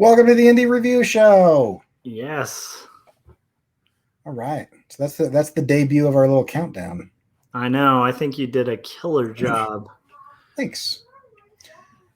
Welcome to the Indie Review Show. Yes. All right. So that's the debut of our little countdown. I know. I think you did a killer job. Thanks.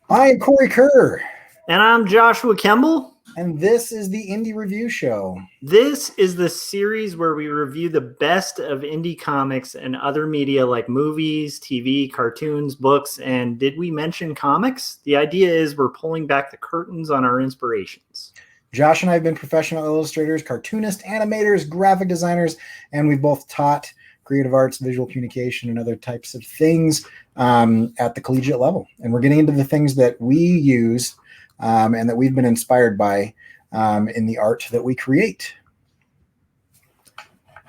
I am Corey Kerr. And I'm Joshua Kemble. And this is the Indie Review Show. This is the series where we review the best of indie comics and other media like movies, TV, cartoons, books, and did we mention comics? The idea is we're pulling back the curtains on our inspirations. Josh and I have been professional illustrators, cartoonists, animators, graphic designers, and we've both taught creative arts, visual communication, and other types of things at the collegiate level. And we're getting into the things that we use and that we've been inspired by in the art that we create.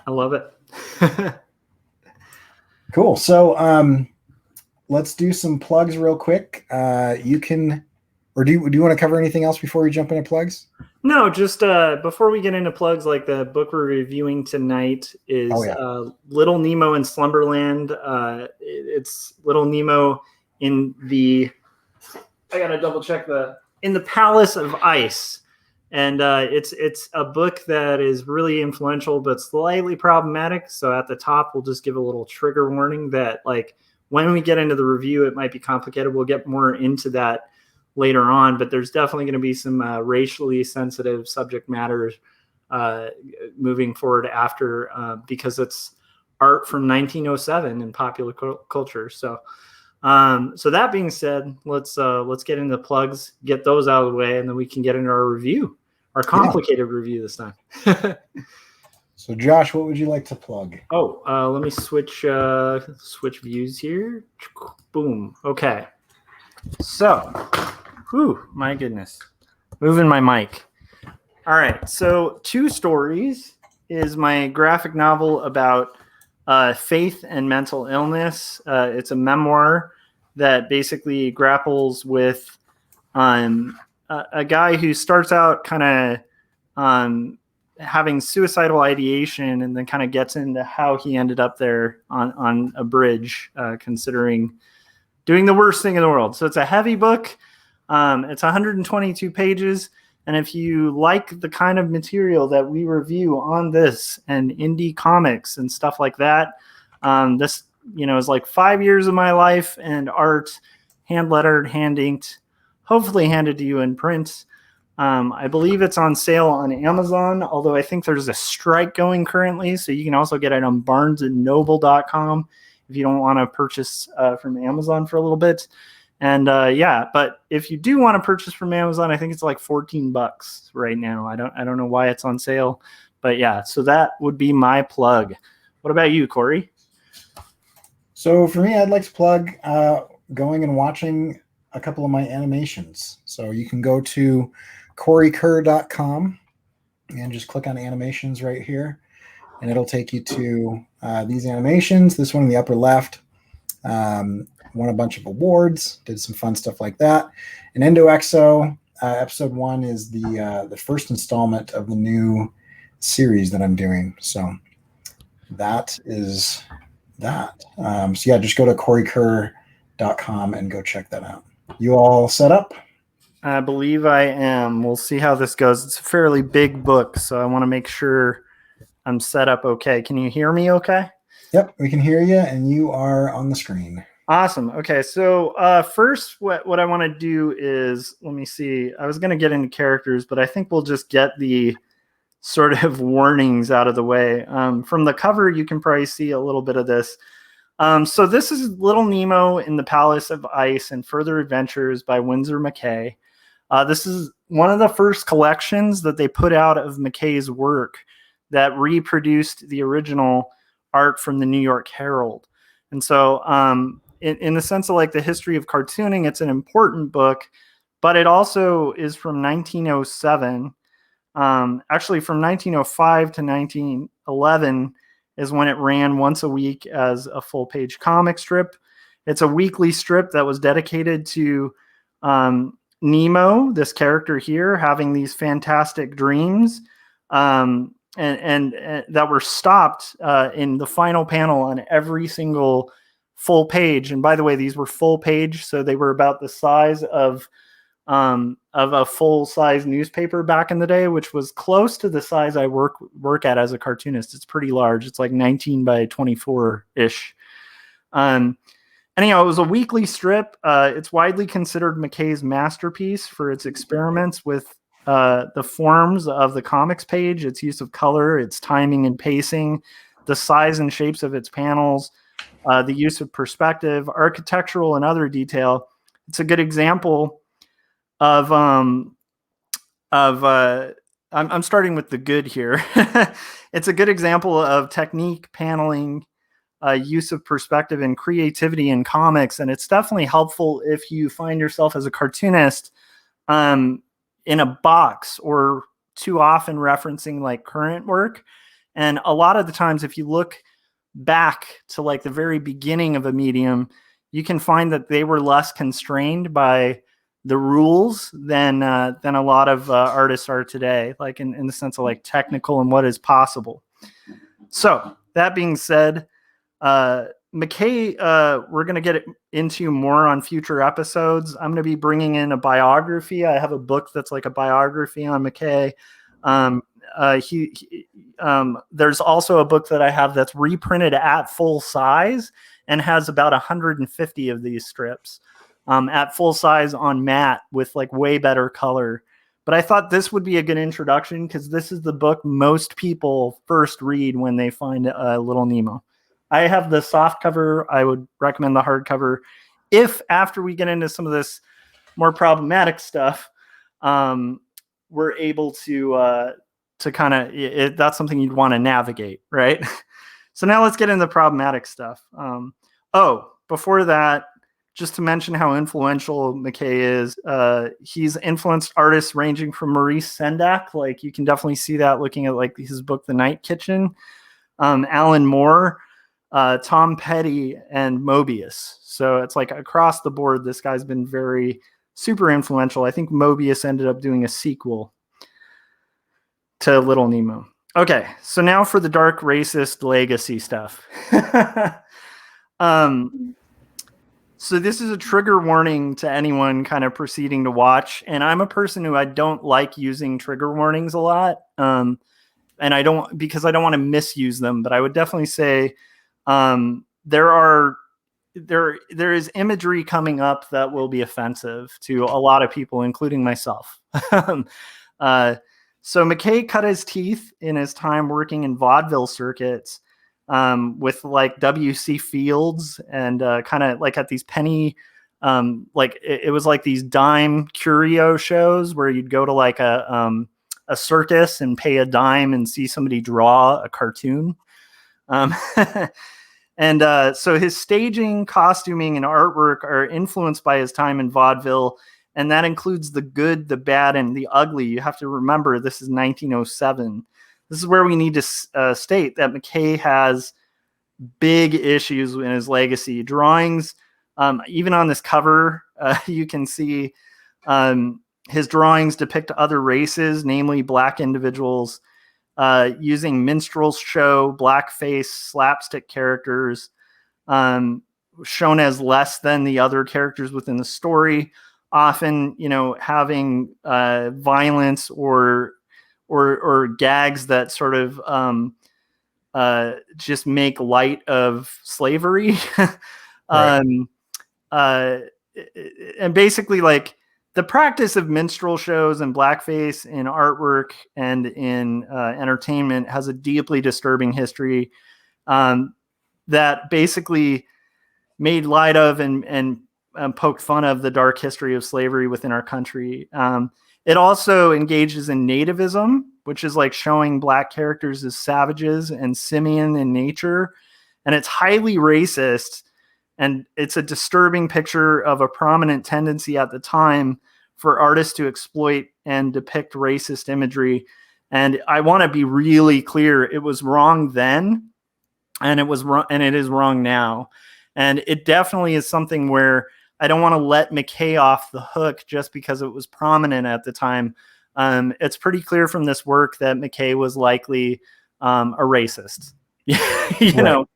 I love it. Cool. So let's do some plugs real quick. You can, or do you want to cover anything else before we jump into plugs? No, just before we get into plugs, like the book we're reviewing tonight is Little Nemo in Slumberland. It's Little Nemo in the, I gotta double check in the Palace of Ice. And it's a book that is really influential, but slightly problematic. So at the top, we'll just give a little trigger warning that like when we get into the review, it might be complicated. We'll get more into that later on, but there's definitely going to be some racially sensitive subject matter moving forward after because it's art from 1907 in popular culture. So that being said, let's get into plugs, get those out of the way, and then we can get into our review, our complicated review this time. So Josh, what would you like to plug? Let me switch views here. Boom. Okay. So, my goodness. Moving my mic. All right. So 2 Stories is my graphic novel about faith and mental illness. It's a memoir that basically grapples with a guy who starts out kind of having suicidal ideation and then kind of gets into how he ended up there on a bridge, considering doing the worst thing in the world. So it's a heavy book. It's 122 pages. And if you like the kind of material that we review on this and indie comics and stuff like that, this, is like 5 years of my life and art, hand lettered, hand inked, hopefully handed to you in print. I believe it's on sale on Amazon, although I think there's a strike going currently. So you can also get it on barnesandnoble.com if you don't want to purchase from Amazon for a little bit. And but if you do want to purchase from Amazon, I think it's like $14 right now. I don't know why it's on sale, but yeah, so that would be my plug. What about you, Corey? So for me, I'd like to plug going and watching a couple of my animations. So you can go to coreykerr.com and just click on animations right here. And it'll take you to these animations. This one in the upper left won a bunch of awards, did some fun stuff like that. And Endo Exo, episode 1 is the first installment of the new series that I'm doing. So that is that. Just go to coreykerr.com and go check that out. You all set up? I believe I am. We'll see how this goes. It's a fairly big book, so I want to make sure I'm set up okay. Can you hear me okay? Yep, we can hear you, and you are on the screen. Awesome. Okay, so first what I want to do is, let me see. I was going to get into characters, but I think we'll just get the sort of warnings out of the way. From the cover, you can probably see a little bit of this. So this is Little Nemo in the Palace of Ice and Further Adventures by Winsor McCay. This is one of the first collections that they put out of McCay's work that reproduced the original art from the New York Herald. And so in the sense of like the history of cartooning, it's an important book, but it also is from 1907. Actually from 1905 to 1911 is when it ran once a week as a full-page comic strip. It's a weekly strip that was dedicated to Nemo, this character here, having these fantastic dreams, and that were stopped in the final panel on every single full page. And by the way, these were full page, so they were about the size of of a full-size newspaper back in the day, which was close to the size I work at as a cartoonist. It's pretty large. It's like 19 by 24-ish. Anyhow, it was a weekly strip. It's widely considered McCay's masterpiece for its experiments with the forms of the comics page, its use of color, its timing and pacing, the size and shapes of its panels, the use of perspective, architectural and other detail. It's a good example of I'm starting with the good here. It's a good example of technique, paneling, use of perspective and creativity in comics. And it's definitely helpful if you find yourself as a cartoonist in a box or too often referencing like current work. And a lot of the times, if you look back to like the very beginning of a medium, you can find that they were less constrained by the rules than a lot of artists are today, like in the sense of like technical and what is possible. So that being said, McCay, we're going to get into more on future episodes. I'm going to be bringing in a biography. I have a book that's like a biography on McCay. There's also a book that I have that's reprinted at full size and has about 150 of these strips at full size on matte with like way better color. But I thought this would be a good introduction because this is the book most people first read when they find Little Nemo. I have the soft cover. I would recommend the hardcover. If after we get into some of this more problematic stuff, we're able to kind of, that's something you'd want to navigate, right? So now let's get into the problematic stuff. Before that, just to mention how influential McCay is, he's influenced artists ranging from Maurice Sendak, like you can definitely see that looking at like his book, The Night Kitchen, Alan Moore, Tom Petty, and Mobius. So it's like across the board, this guy's been very super influential. I think Mobius ended up doing a sequel to Little Nemo. Okay, so now for the dark racist legacy stuff. So this is a trigger warning to anyone kind of proceeding to watch. And I'm a person who I don't like using trigger warnings a lot. And I don't, because I don't want to misuse them, but I would definitely say there is imagery coming up that will be offensive to a lot of people, including myself. So McCay cut his teeth in his time working in vaudeville circuits with like W.C. Fields and kind of like at these penny, like it was like these dime curio shows where you'd go to like a circus and pay a dime and see somebody draw a cartoon. And so his staging, costuming, and artwork are influenced by his time in vaudeville. And that includes the good, the bad, and the ugly. You have to remember this is 1907. This is where we need to state that McCay has big issues in his legacy. Drawings, even on this cover, you can see his drawings depict other races, namely black individuals, using minstrels show, blackface, slapstick characters, shown as less than the other characters within the story. Often, having violence or gags that sort of just make light of slavery. Right. And basically, like the practice of minstrel shows and blackface in artwork and in entertainment has a deeply disturbing history that basically made light of and poked fun of the dark history of slavery within our country. It also engages in nativism, which is like showing black characters as savages and simian in nature. And it's highly racist. And it's a disturbing picture of a prominent tendency at the time for artists to exploit and depict racist imagery. And I want to be really clear. It was wrong then, and it was wrong, and it is wrong now. And it definitely is something where I don't want to let McCay off the hook just because it was prominent at the time. It's pretty clear from this work that McCay was likely a racist, you know?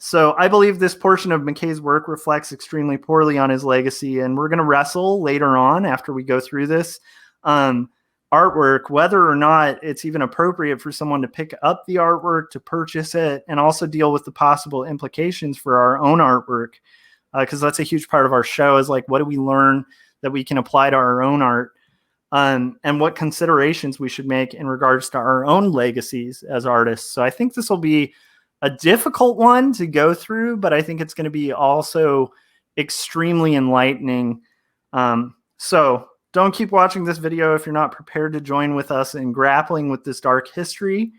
So I believe this portion of McCay's work reflects extremely poorly on his legacy, and we're going to wrestle later on after we go through this artwork, whether or not it's even appropriate for someone to pick up the artwork, to purchase it, and also deal with the possible implications for our own artwork, because that's a huge part of our show is like, what do we learn that we can apply to our own art, and what considerations we should make in regards to our own legacies as artists. So I think this will be a difficult one to go through, but I think it's going to be also extremely enlightening. So don't keep watching this video if you're not prepared to join with us in grappling with this dark history,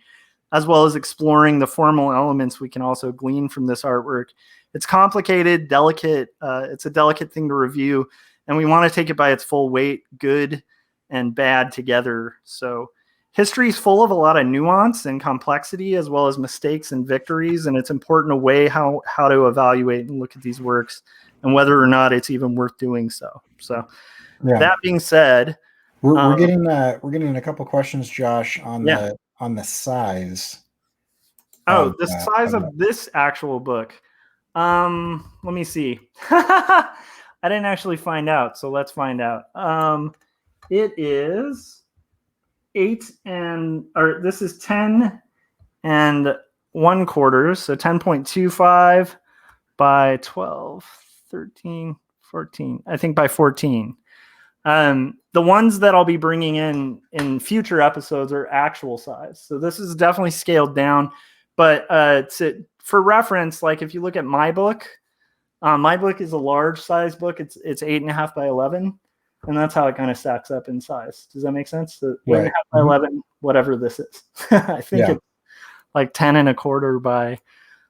as well as exploring the formal elements we can also glean from this artwork. It's complicated, delicate. It's a delicate thing to review, and we want to take it by its full weight, good and bad together. So history is full of a lot of nuance and complexity, as well as mistakes and victories, and it's important to weigh how to evaluate and look at these works and whether or not it's even worth doing so. So that being said, we're getting a couple questions, Josh, on the size. The size of this actual book. Let me see. I didn't actually find out, so let's find out. It is 8 and, or this is 10 and 1/4, so 10.25 by 12, 13, 14, I think by 14. The ones that I'll be bringing in future episodes are actual size. So this is definitely scaled down, but for reference, like if you look at my book is a large size book. It's 8.5 by 11. And that's how it kind of stacks up in size. Does that make sense? So 8.5 by 11, whatever this is. I think it's like 10.25 by,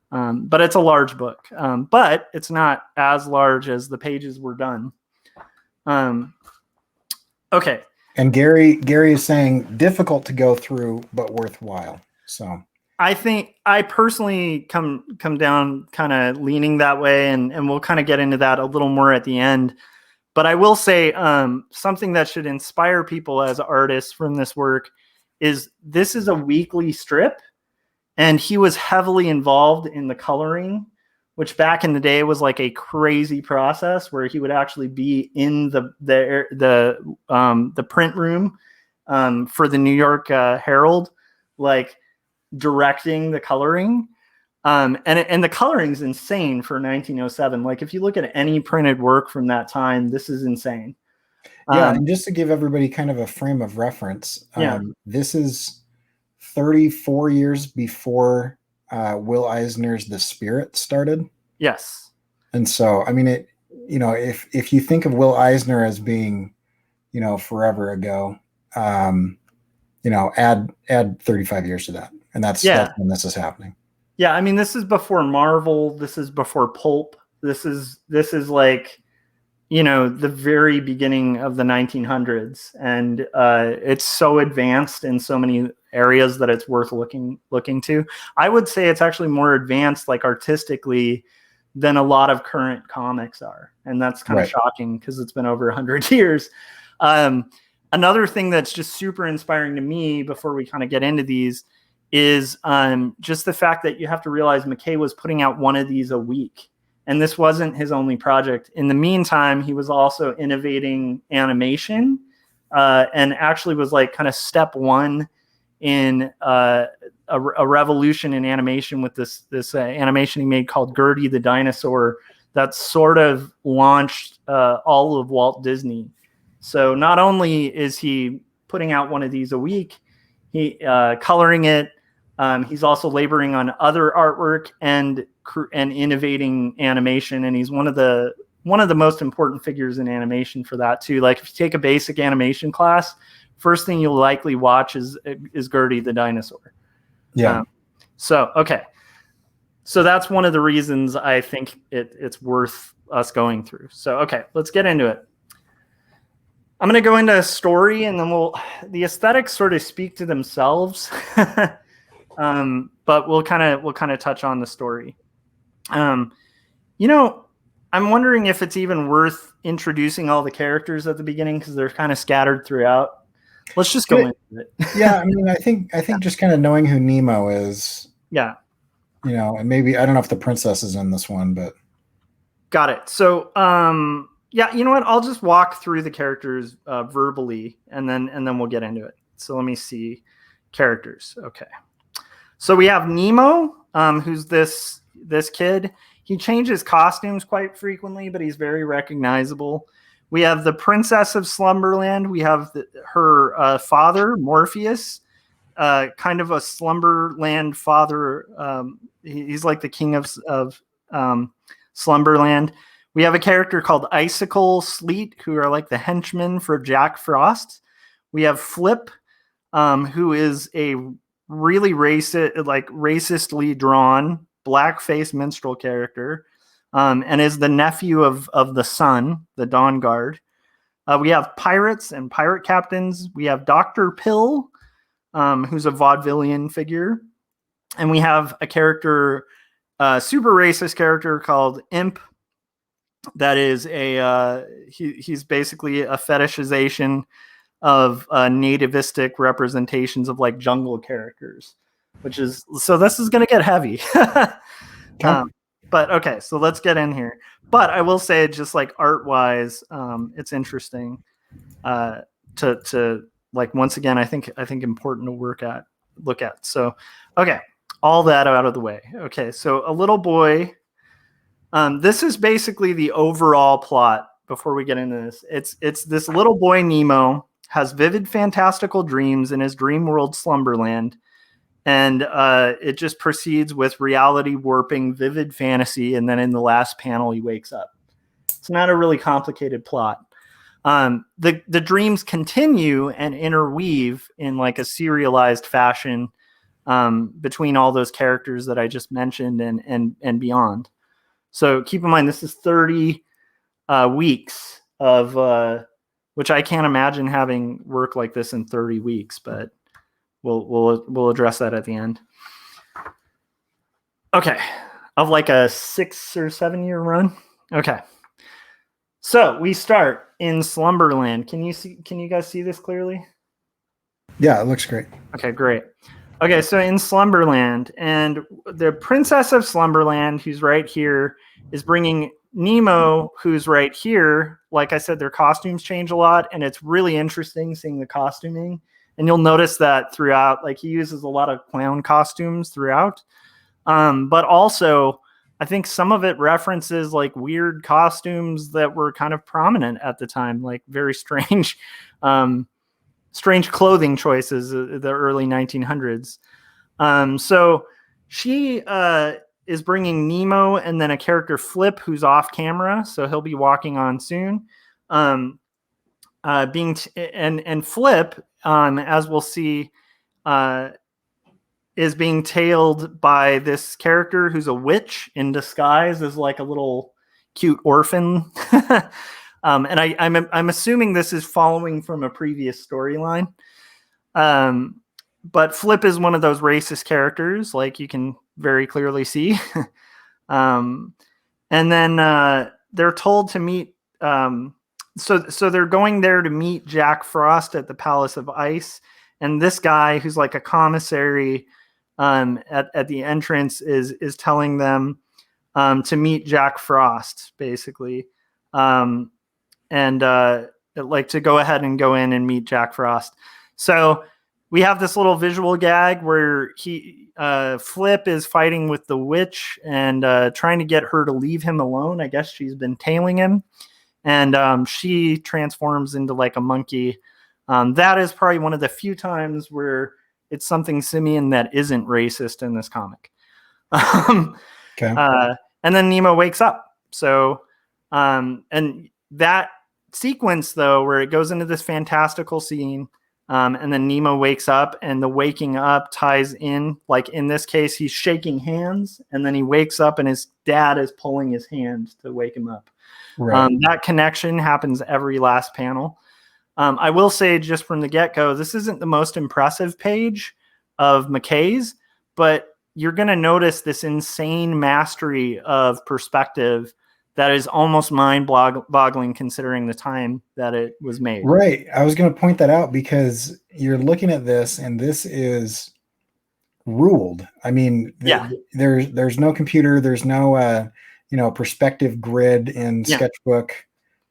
but it's a large book. But it's not as large as the pages were done. Okay. And Gary is saying difficult to go through, but worthwhile. So I think I personally come down kind of leaning that way, and we'll kind of get into that a little more at the end. But I will say something that should inspire people as artists from this work is this is a weekly strip, and he was heavily involved in the coloring, which back in the day was like a crazy process where he would actually be in the print room for the New York Herald, like directing the coloring. And the coloring's insane for 1907. Like if you look at any printed work from that time, this is insane. And just to give everybody kind of a frame of reference, this is 34 years before Will Eisner's The Spirit started. Yes. And so, I mean, if you think of Will Eisner as being, forever ago, add 35 years to that. And that's when this is happening. Yeah, I mean, this is before Marvel. This is before pulp. This is like, the very beginning of the 1900s, and it's so advanced in so many areas that it's worth looking to. I would say it's actually more advanced, like artistically, than a lot of current comics are, and that's kind of shocking because it's been over 100 years. Another thing that's just super inspiring to me before we kind of get into these is just the fact that you have to realize McCay was putting out one of these a week. And this wasn't his only project. In the meantime, he was also innovating animation and actually was like kind of step one in a revolution in animation with this animation he made called Gertie the Dinosaur that sort of launched all of Walt Disney. So not only is he putting out one of these a week, he coloring it, he's also laboring on other artwork and innovating animation, and he's one of the most important figures in animation for that too. Like if you take a basic animation class, first thing you'll likely watch is Gertie the Dinosaur. Yeah. So that's one of the reasons I think it's worth us going through. So okay, let's get into it. I'm going to go into a story, and then the aesthetics sort of speak to themselves. But we'll kind of touch on the story. I'm wondering if it's even worth introducing all the characters at the beginning because they're kind of scattered throughout. Let's just go into it. Yeah, I mean, I think just kind of knowing who Nemo is. Yeah. And maybe I don't know if the princess is in this one, but got it. So, yeah, you know what? I'll just walk through the characters verbally, and then we'll get into it. So let me see characters. Okay. So we have Nemo, who's this kid. He changes costumes quite frequently, but he's very recognizable. We have the Princess of Slumberland. We have her father, Morpheus, kind of a Slumberland father. He's like the king of Slumberland. We have a character called Icicle Sleet, who are like the henchmen for Jack Frost. We have Flip, who is a really racistly drawn blackface minstrel character, and is the nephew of the Sun, the Dawn Guard. We have pirates and pirate captains. We have Dr. Pill, who's a vaudevillian figure. And we have a character, super racist character called Imp. That is he's basically a fetishization of nativistic representations of like jungle characters, so this is going to get heavy. But okay, so let's get in here. But I will say, just like art wise, it's interesting to like, once again, I think important to look at. So, okay, all that out of the way. Okay, so a little boy. This is basically the overall plot. Before we get into this, it's this little boy Nemo has vivid fantastical dreams in his dream world Slumberland, and it just proceeds with reality warping vivid fantasy, and then in the last panel he wakes up. It's not a really complicated plot. The dreams continue and interweave in like a serialized fashion between all those characters that I just mentioned and beyond. So keep in mind, this is 30 weeks of which I can't imagine having work like this in 30 weeks, but we'll address that at the end. Okay, of like a 6 or 7 year run. Okay, so we start in Slumberland. Can you guys see this clearly? Yeah, it looks great. Okay, great. Okay, so in Slumberland, and the Princess of Slumberland, who's right here, is bringing Nemo, who's right here. Like I said, their costumes change a lot, and it's really interesting seeing the costuming. And you'll notice that throughout, like he uses a lot of clown costumes throughout. But also, I think some of it references like weird costumes that were kind of prominent at the time, like very strange, strange clothing choices the early 1900s. So she is bringing Nemo and then a character Flip who's off camera, so he'll be walking on soon. And Flip, as we'll see, is being tailed by this character who's a witch in disguise as like a little cute orphan. And I'm assuming this is following from a previous storyline. But Flip is one of those racist characters, like you can very clearly see. And then they're told to meet. So they're going there to meet Jack Frost at the Palace of Ice. And this guy, who's like a commissary at the entrance, is telling them to meet Jack Frost, basically. And like to go ahead and go in and meet Jack Frost. So we have this little visual gag where Flip is fighting with the witch and trying to get her to leave him alone. I guess she's been tailing him, and she transforms into like a monkey. That is probably one of the few times where it's something simian that isn't racist in this comic. Okay. And then Nemo wakes up. So, and that sequence though, where it goes into this fantastical scene, and then Nemo wakes up, and the waking up ties in, like in this case, he's shaking hands, and then he wakes up and his dad is pulling his hand to wake him up. Right. That connection happens every last panel. I will say just from the get-go, this isn't the most impressive page of McCay's, but you're going to notice this insane mastery of perspective that is almost mind-boggling considering the time that it was made. Right. I was going to point that out because you're looking at this, and this is ruled. I mean, Yeah. there's no computer, there's no perspective grid in Yeah. Sketchbook,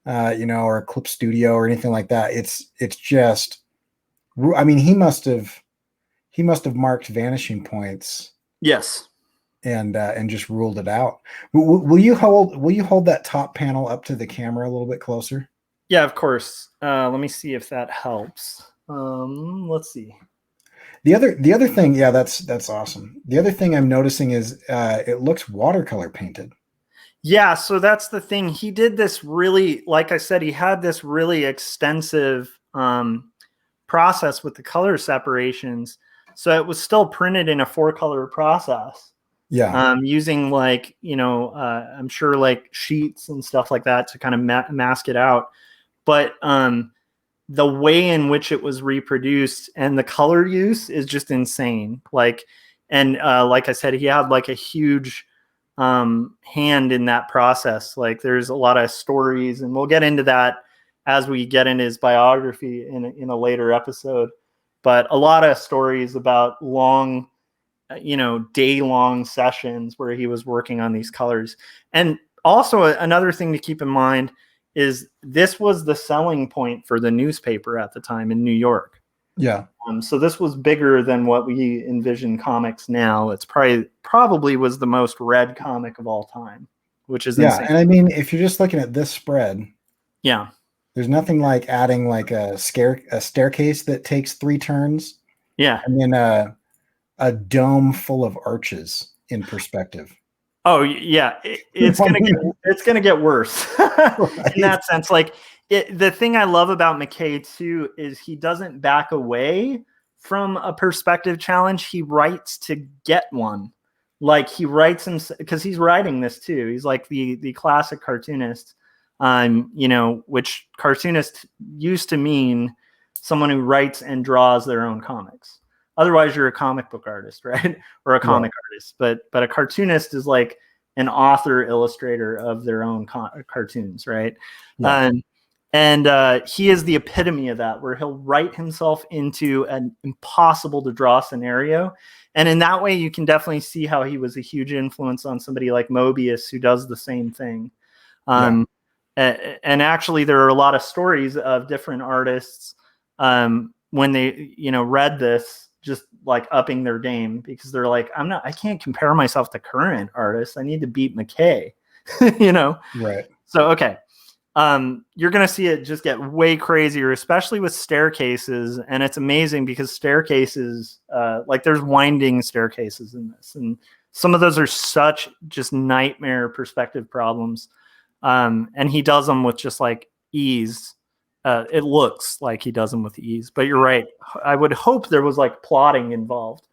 or Clip Studio or anything like that. It's just, I mean, he must have marked vanishing points Yes. and just ruled it out. Will you hold that top panel up to the camera a little bit closer? Yeah, of course. Let me see if that helps. Let's see. The other thing, yeah, that's awesome. The other thing I'm noticing is it looks watercolor painted. Yeah, so that's the thing. He did this really, like I said, he had this really extensive process with the color separations. So it was still printed in a 4-color process. Yeah. Using like, I'm sure like sheets and stuff like that to kind of mask it out. But the way in which it was reproduced and the color use is just insane. Like I said, he had like a huge hand in that process. Like there's a lot of stories, and we'll get into that as we get into his biography in a later episode. But a lot of stories about long, day-long sessions where he was working on these colors. And also another thing to keep in mind is this was the selling point for the newspaper at the time in New York. Yeah. So this was bigger than what we envision comics now. It's probably was the most read comic of all time, which is insane. And I mean, if you're just looking at this spread, yeah, there's nothing like adding like a staircase that takes 3 turns. Yeah, and then a dome full of arches in perspective. Oh yeah, it's gonna get worse in that sense. Like the thing I love about McCay too is he doesn't back away from a perspective challenge. He writes to get one. Like he writes because he's writing this too. He's like the classic cartoonist, which cartoonist used to mean someone who writes and draws their own comics. Otherwise, you're a comic book artist, right? Or a comic artist. But a cartoonist is like an author illustrator of their own cartoons, right? Yeah. And he is the epitome of that, where he'll write himself into an impossible to draw scenario. And in that way, you can definitely see how he was a huge influence on somebody like Mobius, who does the same thing. And actually, there are a lot of stories of different artists when they, read this, just like upping their game, because they're like, I can't compare myself to current artists. I need to beat McCay, Right. So, okay. You're going to see it just get way crazier, especially with staircases. And it's amazing because staircases, like there's winding staircases in this. And some of those are such just nightmare perspective problems. And he does them with just like ease. It looks like he does them with ease, but you're right. I would hope there was like plotting involved,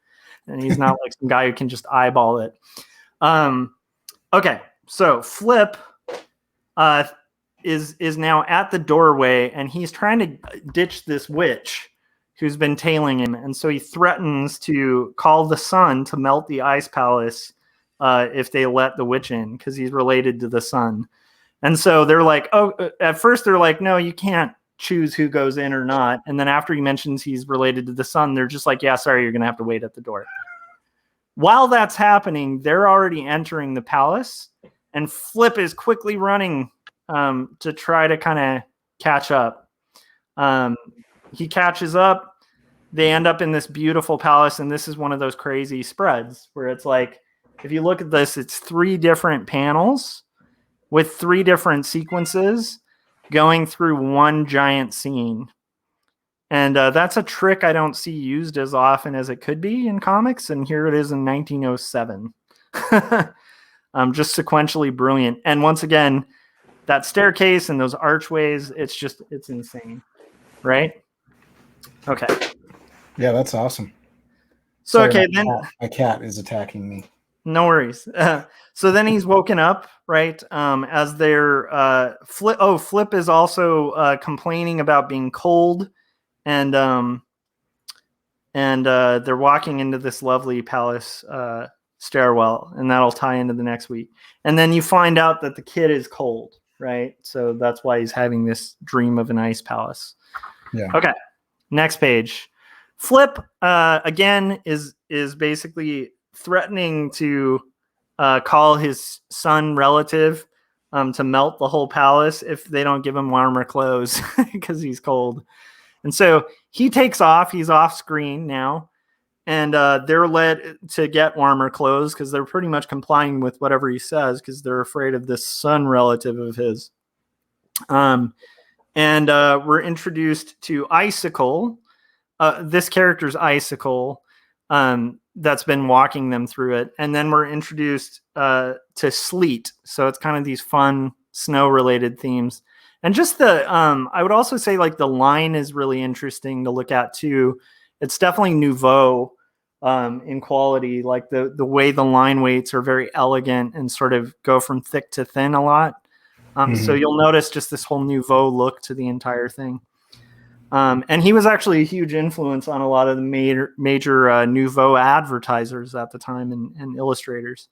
and he's not like some guy who can just eyeball it. Okay, so Flip is now at the doorway, and he's trying to ditch this witch who's been tailing him, and so he threatens to call the sun to melt the ice palace if they let the witch in, because he's related to the sun. And so they're like, at first they're like, no, you can't choose who goes in or not. And then after he mentions he's related to the sun, they're just like, yeah, sorry, you're going to have to wait at the door. While that's happening, they're already entering the palace, and Flip is quickly running to try to kind of catch up. He catches up. They end up in this beautiful palace, and this is one of those crazy spreads where it's like, if you look at this, it's 3 different panels with 3 different sequences going through one giant scene. And that's a trick I don't see used as often as it could be in comics. And here it is in 1907. Just sequentially brilliant. And once again, that staircase and those archways, it's insane. Right? Okay. Yeah, that's awesome. So, sorry, okay, my cat is attacking me. No worries. So then he's woken up, right? As they're Flip is also complaining about being cold, and they're walking into this lovely palace stairwell, and that'll tie into the next week. And then you find out that the kid is cold, right? So that's why he's having this dream of an ice palace. Yeah. Okay. Next page. Flip again is basically threatening to call his son relative to melt the whole palace if they don't give him warmer clothes because he's cold. And so he takes off. He's off screen now. And they're led to get warmer clothes because they're pretty much complying with whatever he says because they're afraid of this son relative of his. And we're introduced to Icicle. This character's Icicle that's been walking them through it. And then we're introduced to Sleet. So it's kind of these fun snow-related themes. And just I would also say like the line is really interesting to look at too. It's definitely nouveau in quality. Like the way the line weights are very elegant and sort of go from thick to thin a lot. So you'll notice just this whole nouveau look to the entire thing. And he was actually a huge influence on a lot of the major nouveau advertisers at the time and illustrators.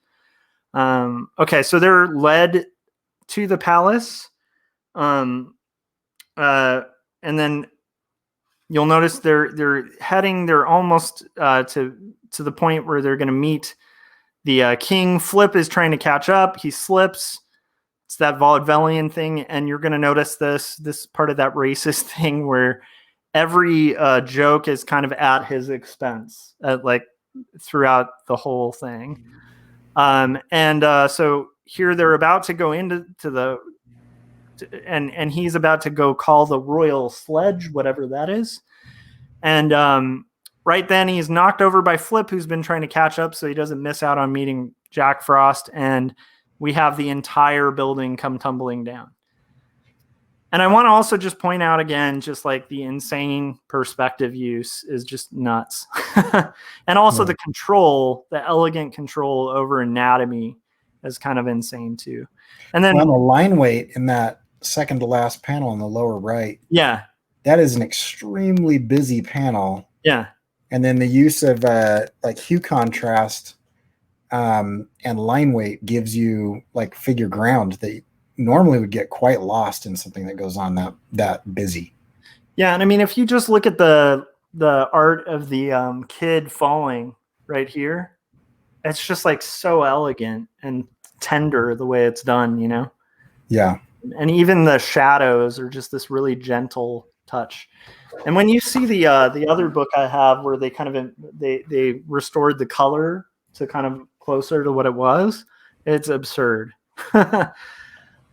Okay, so they're led to the palace. And then you'll notice they're almost to the point where they're going to meet the king. Flip is trying to catch up. He slips. It's that vaudevillian thing. And you're going to notice this part of that racist thing where every joke is kind of at his expense, like throughout the whole thing. So here they're about to go into and he's about to go call the royal sledge, whatever that is. And right then he's knocked over by Flip, who's been trying to catch up so he doesn't miss out on meeting Jack Frost. And we have the entire building come tumbling down. And I want to also just point out again, just like the insane perspective use is just nuts. And also the control, the elegant control over anatomy is kind of insane too. And then the line weight in that second to last panel in the lower right. Yeah. That is an extremely busy panel. Yeah. And then the use of like hue contrast and line weight gives you like figure ground that normally would get quite lost in something that goes on that busy. Yeah, and I mean, if you just look at the art of the kid falling right here, it's just like so elegant and tender the way it's done, you know? Yeah. And even the shadows are just this really gentle touch. And when you see the other book I have where they kind of they restored the color to kind of closer to what it was, it's absurd.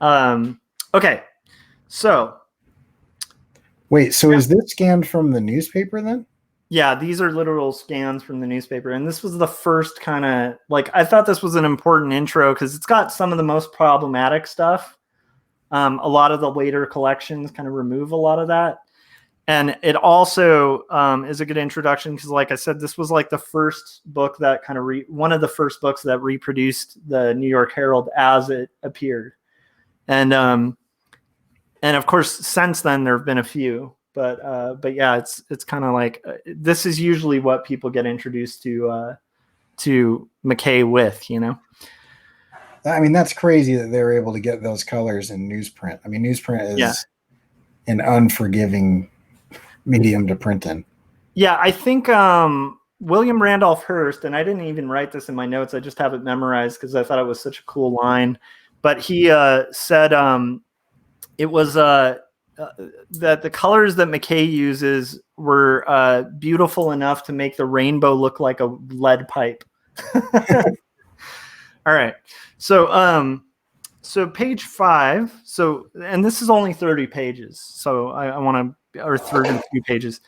Okay, so wait, so is this scanned from the newspaper then? Yeah, these are literal scans from the newspaper, and this was the first kind of like I thought this was an important intro because it's got some of the most problematic stuff. A lot of the later collections kind of remove a lot of that, and it also is a good introduction because, like I said, this was like the first book that kind of one of the first books that reproduced the New York Herald as it appeared. And of course, since then there have been a few, but yeah, it's kind of like this is usually what people get introduced to McCay with, you know. I mean, that's crazy that they're able to get those colors in newsprint. I mean, newsprint is an unforgiving medium to print in. Yeah, I think William Randolph Hearst, and I didn't even write this in my notes. I just have it memorized because I thought it was such a cool line. But he said it was that the colors that McCay uses were beautiful enough to make the rainbow look like a lead pipe. All right. So page 5. So, and this is only 30 pages. So I want to, or 32 pages.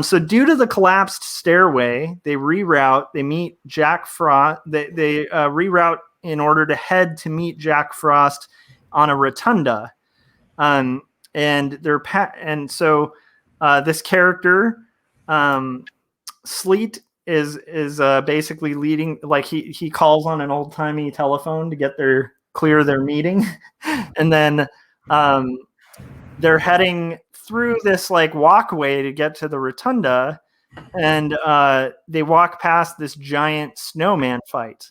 So due to the collapsed stairway, they meet Jack Frost. They reroute in order to head to meet Jack Frost on a rotunda. And so this character, Sleet, is basically leading, like he calls on an old timey telephone to clear their meeting. And then they're heading through this like walkway to get to the rotunda. And they walk past this giant snowman fight.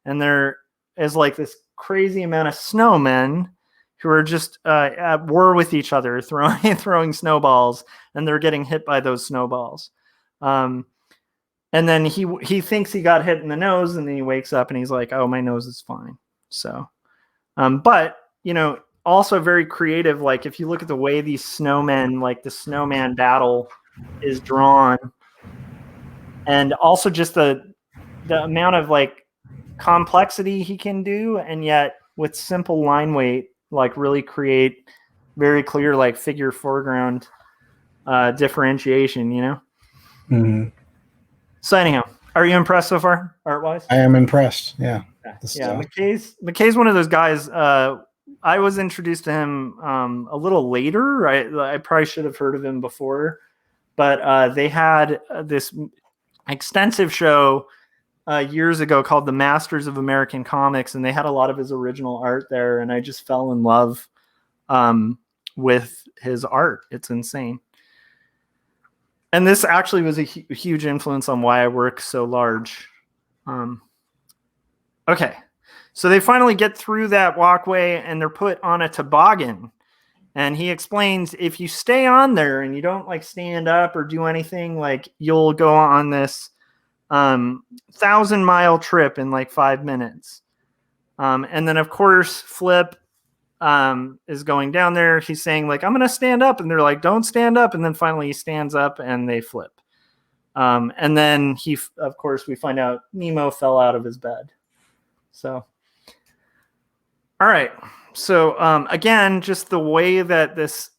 And there is like this crazy amount of snowmen who are just at war with each other, throwing snowballs, and they're getting hit by those snowballs. And then he thinks he got hit in the nose, and then he wakes up and he's like, oh, my nose is fine. So, but, also very creative. Like if you look at the way these snowmen, like the snowman battle is drawn, and also just the amount of like complexity he can do, and yet with simple line weight, like really create very clear, like figure foreground differentiation, Mm-hmm. So anyhow, are you impressed so far, art-wise? I am impressed. Yeah. Yeah. McCay's one of those guys. I was introduced to him a little later. I probably should have heard of him before, but they had this extensive show years ago called The Masters of American Comics, and they had a lot of his original art there, and I just fell in love with his art. It's insane. And this actually was a huge influence on why I work so large. Okay, so they finally get through that walkway and they're put on a toboggan. And he explains if you stay on there and you don't like stand up or do anything, like you'll go on this 1,000-mile trip in like 5 minutes. And then of course Flip is going down there. He's saying like, I'm going to stand up. And they're like, don't stand up. And then finally he stands up and they flip. And then of course, we find out Nemo fell out of his bed. So, all right. So again, just the way that this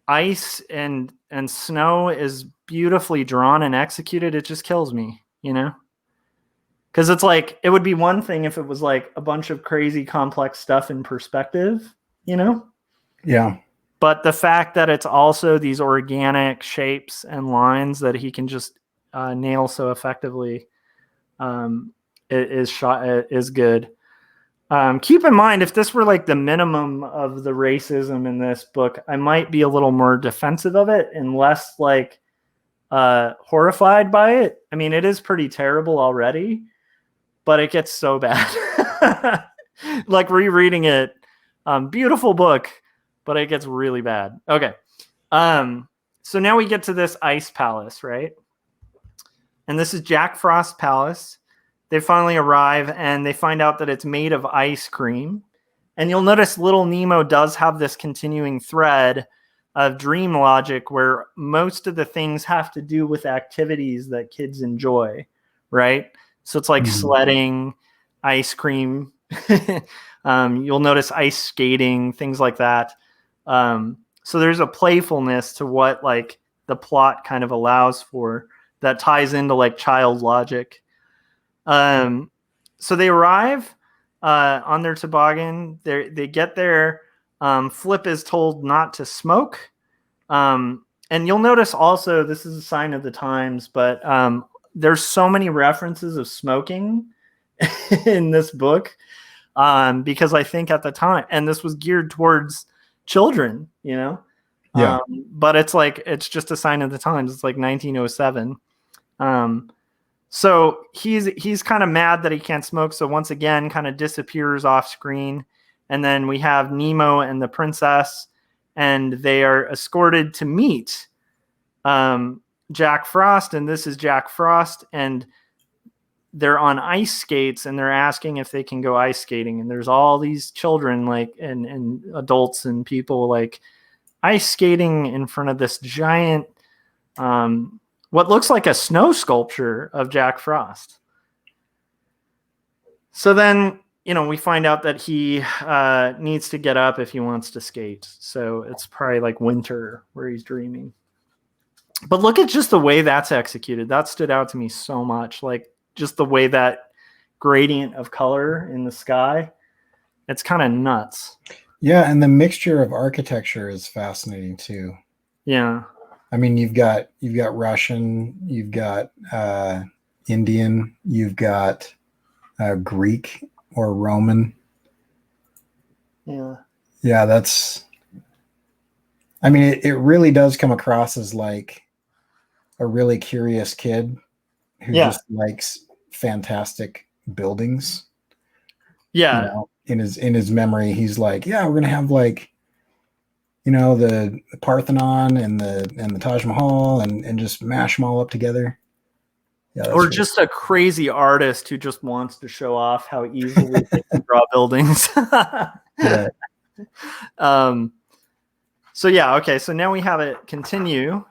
ice and snow is beautifully drawn and executed, it just kills me, because it's like, it would be one thing if it was like a bunch of crazy complex stuff in perspective, Yeah. But the fact that it's also these organic shapes and lines that he can just nail so effectively is good. Keep in mind, if this were like the minimum of the racism in this book, I might be a little more defensive of it and less like horrified by it. I mean, it is pretty terrible already, but it gets so bad. Like rereading it, beautiful book, but it gets really bad. Okay. So now we get to this ice palace, right? And this is Jack Frost's palace. They finally arrive and they find out that it's made of ice cream. And you'll notice little Nemo does have this continuing thread of dream logic where most of the things have to do with activities that kids enjoy, right? So it's like sledding, ice cream. You'll notice ice skating, things like that. So there's a playfulness to what like the plot kind of allows for that ties into like child logic. So they arrive on their toboggan. They get there. Flip is told not to smoke. And you'll notice also, this is a sign of the times, but there's so many references of smoking in this book. Because I think at the time, and this was geared towards children, Yeah. But it's like, it's just a sign of the times. It's like 1907. So he's kind of mad that he can't smoke. So once again, kind of disappears off screen. And then we have Nemo and the princess, and they are escorted to meet Jack Frost. And this is Jack Frost. And they're on ice skates and they're asking if they can go ice skating. And there's all these children like, and adults and people like ice skating in front of this giant, what looks like a snow sculpture of Jack Frost. So then, we find out that he needs to get up if he wants to skate. So it's probably like winter where he's dreaming. But look at just the way that's executed. That stood out to me so much. Like just the way that gradient of color in the sky, it's kind of nuts. Yeah. And the mixture of architecture is fascinating too. Yeah. I mean, you've got Russian, you've got Indian, you've got Greek or Roman. Yeah. Yeah, I mean, it really does come across as like a really curious kid who just likes fantastic buildings. Yeah. In his memory, he's like, yeah, we're gonna have like, the Parthenon and the Taj Mahal and just mash them all up together. Yeah, or just a crazy artist who just wants to show off how easily they can draw buildings. Right. So yeah, okay. So now we have it continue,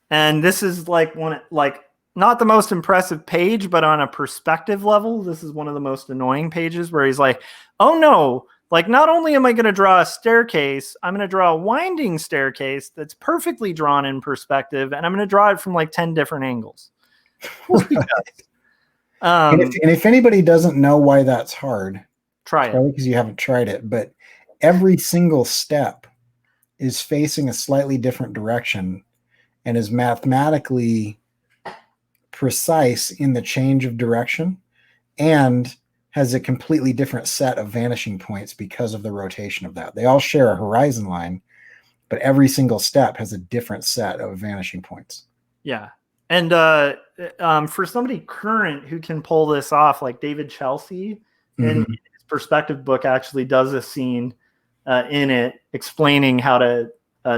and this is like not the most impressive page, but on a perspective level, this is one of the most annoying pages where he's like, "Oh no! Like, not only am I going to draw a staircase, I'm going to draw a winding staircase that's perfectly drawn in perspective, and I'm going to draw it from like 10 different angles." And if anybody doesn't know why that's hard, try it. Probably because you haven't tried it, but every single step is facing a slightly different direction and is mathematically precise in the change of direction and has a completely different set of vanishing points because of the rotation of that. They all share a horizon line, but every single step has a different set of vanishing points. Yeah. And for somebody current who can pull this off, like David Chelsea, in his perspective book actually does a scene in it explaining how to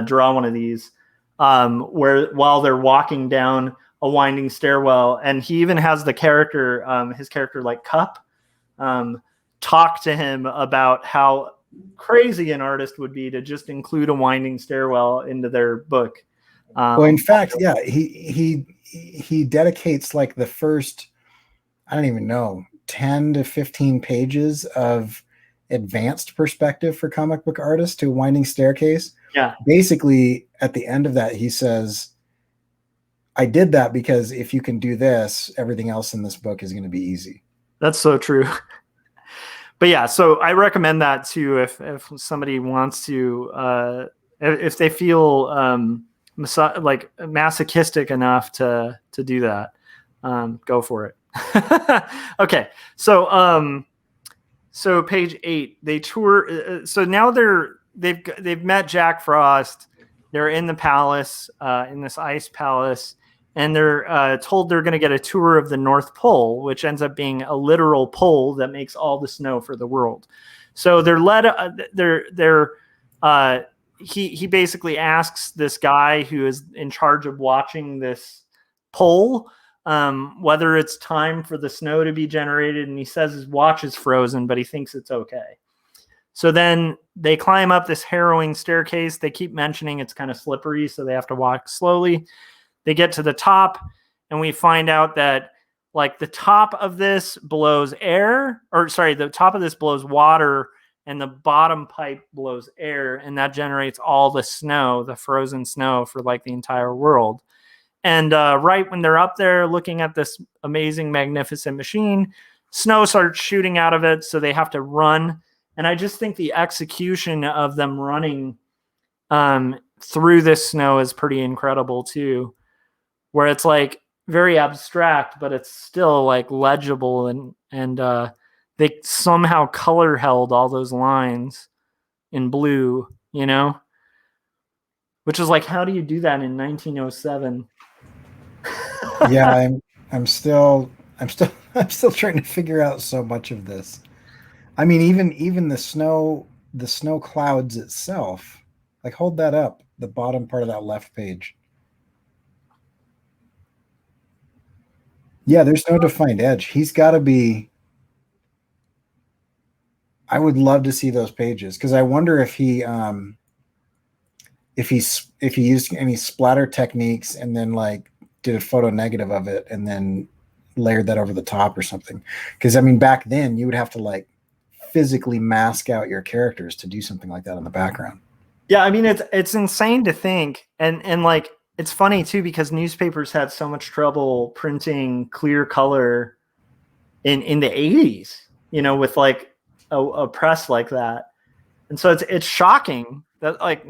draw one of these, where while they're walking down a winding stairwell, and he even has the character, his character like Cup, talk to him about how crazy an artist would be to just include a winding stairwell into their book. Well, in fact, yeah, he dedicates like the first, I don't even know, 10 to 15 pages of advanced perspective for comic book artists to a winding staircase. Yeah. Basically, at the end of that, he says, I did that because if you can do this, everything else in this book is going to be easy. That's so true. But yeah, so I recommend that too if somebody wants to, if they feel like masochistic enough to do that, go for it. Okay, so so page 8, they tour. So now they've met Jack Frost. They're in the palace, in this ice palace, and they're told they're going to get a tour of the North Pole, which ends up being a literal pole that makes all the snow for the world. So they're led. He basically asks this guy who is in charge of watching this pole whether it's time for the snow to be generated, and he says his watch is frozen, but he thinks it's okay. So then they climb up this harrowing staircase. They keep mentioning it's kind of slippery, so they have to walk slowly. They get to the top, and we find out that like the top of this blows air, or sorry, the top of this blows water, and the bottom pipe blows air, and that generates all the snow, the frozen snow for like the entire world. And right when they're up there looking at this amazing, magnificent machine, snow starts shooting out of it, so they have to run. And I just think the execution of them running through this snow is pretty incredible too, where it's like very abstract, but it's still like legible, and they somehow color held all those lines in blue, you know, which is like, how do you do that in 1907? Yeah, I'm still trying to figure out so much of this. I mean, even the snow clouds itself. Like, hold that up, the bottom part of that left page. Yeah, there's no defined edge. He's got to be. I would love to see those pages, because I wonder if he used any splatter techniques and then like did a photo negative of it and then layered that over the top or something. Because I mean, back then you would have to like physically mask out your characters to do something like that in the background. Yeah, I mean, it's insane to think, and like it's funny too, because newspapers had so much trouble printing clear color in the 80s, you know, with like a press like that. And so it's shocking that, like,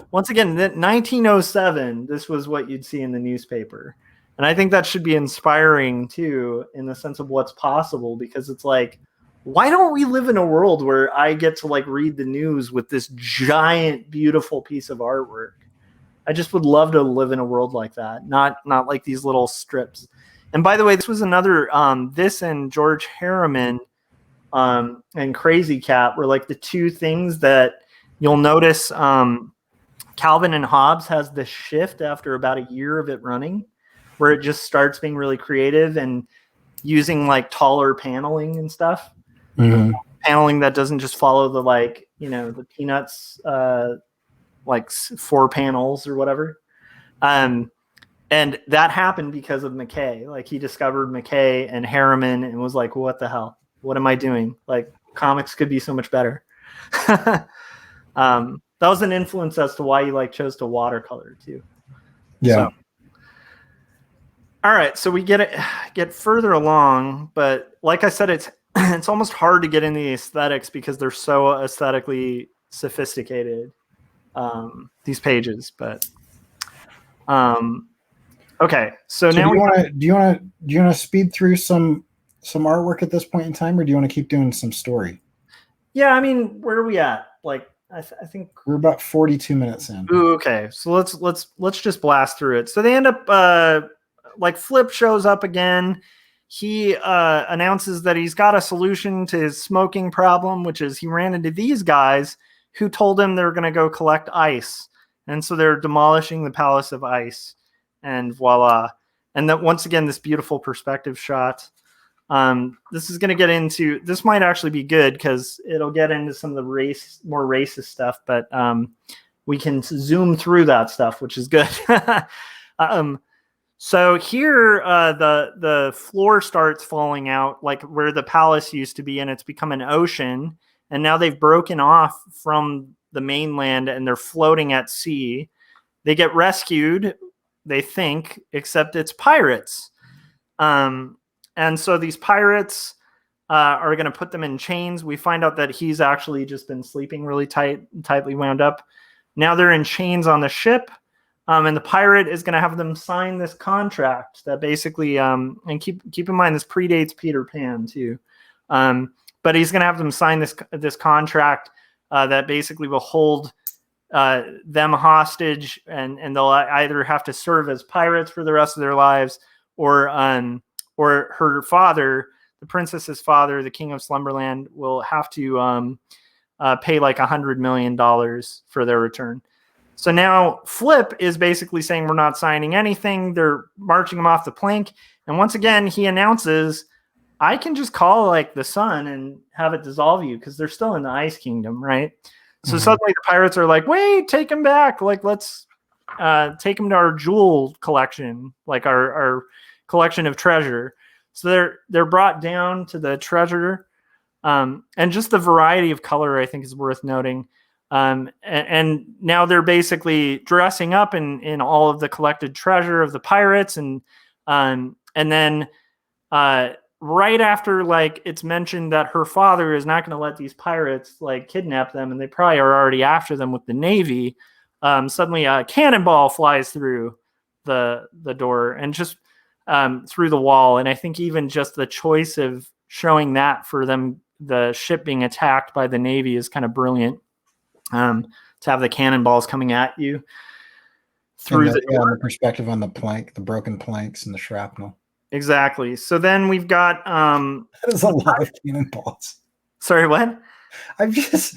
once again, that 1907, this was what you'd see in the newspaper. And I think that should be inspiring too, in the sense of what's possible, because it's like, why don't we live in a world where I get to like read the news with this giant, beautiful piece of artwork? I just would love to live in a world like that, not like these little strips. And by the way, this was another, this and George Harriman and Crazy Cat were like the two things that you'll notice. Calvin and Hobbes has this shift after about a year of it running, where it just starts being really creative and using like taller paneling and stuff. Mm-hmm. Paneling that doesn't just follow the like, you know, the Peanuts like 4 panels or whatever. And that happened because of McCay. Like he discovered McCay and Harriman and was like, what the hell? What am I doing? Like comics could be so much better. That was an influence as to why he like chose to watercolor too. Yeah. So, all right, so we get further along, but like I said, it's almost hard to get into the aesthetics because they're so aesthetically sophisticated. These pages, but okay. So now do you want to speed through some artwork at this point in time, or do you want to keep doing some story? Yeah, I mean, where are we at? Like, I think we're about 42 minutes in. Ooh, okay, so let's just blast through it. So they end up like Flip shows up again. He announces that he's got a solution to his smoking problem, which is he ran into these guys who told him they're going to go collect ice. And so they're demolishing the Palace of Ice, and voila. And that once again, this beautiful perspective shot. This is going to get into, this might actually be good because it'll get into some of the more racist stuff, but we can zoom through that stuff, which is good. So here, the floor starts falling out, like where the palace used to be, and it's become an ocean. And now they've broken off from the mainland and they're floating at sea. They get rescued, they think, except it's pirates. And so these pirates are going to put them in chains. We find out that he's actually just been sleeping really tightly wound up. Now they're in chains on the ship. And the pirate is going to have them sign this contract that basically, and keep in mind, this predates Peter Pan too. But he's going to have them sign this contract that basically will hold them hostage, and they'll either have to serve as pirates for the rest of their lives, or her father, the princess's father, the king of Slumberland, will have to pay like $100 million for their return. So now Flip is basically saying we're not signing anything. They're marching him off the plank. And once again, he announces, I can just call like the sun and have it dissolve you because they're still in the Ice Kingdom, right? So suddenly the pirates are like, wait, take him back. Like, let's take him to our jewel collection, like our collection of treasure. So they're brought down to the treasure. And just the variety of color, I think, is worth noting. And now they're basically dressing up in all of the collected treasure of the pirates. And then right after, like, it's mentioned that her father is not going to let these pirates like kidnap them, and they probably are already after them with the Navy. Suddenly a cannonball flies through the door and just through the wall. And I think even just the choice of showing that for them, the ship being attacked by the Navy, is kind of brilliant. To have the cannonballs coming at you through the perspective on the plank, the broken planks and the shrapnel. Exactly. So then we've got that is a lot of cannonballs. Sorry, what? I'm just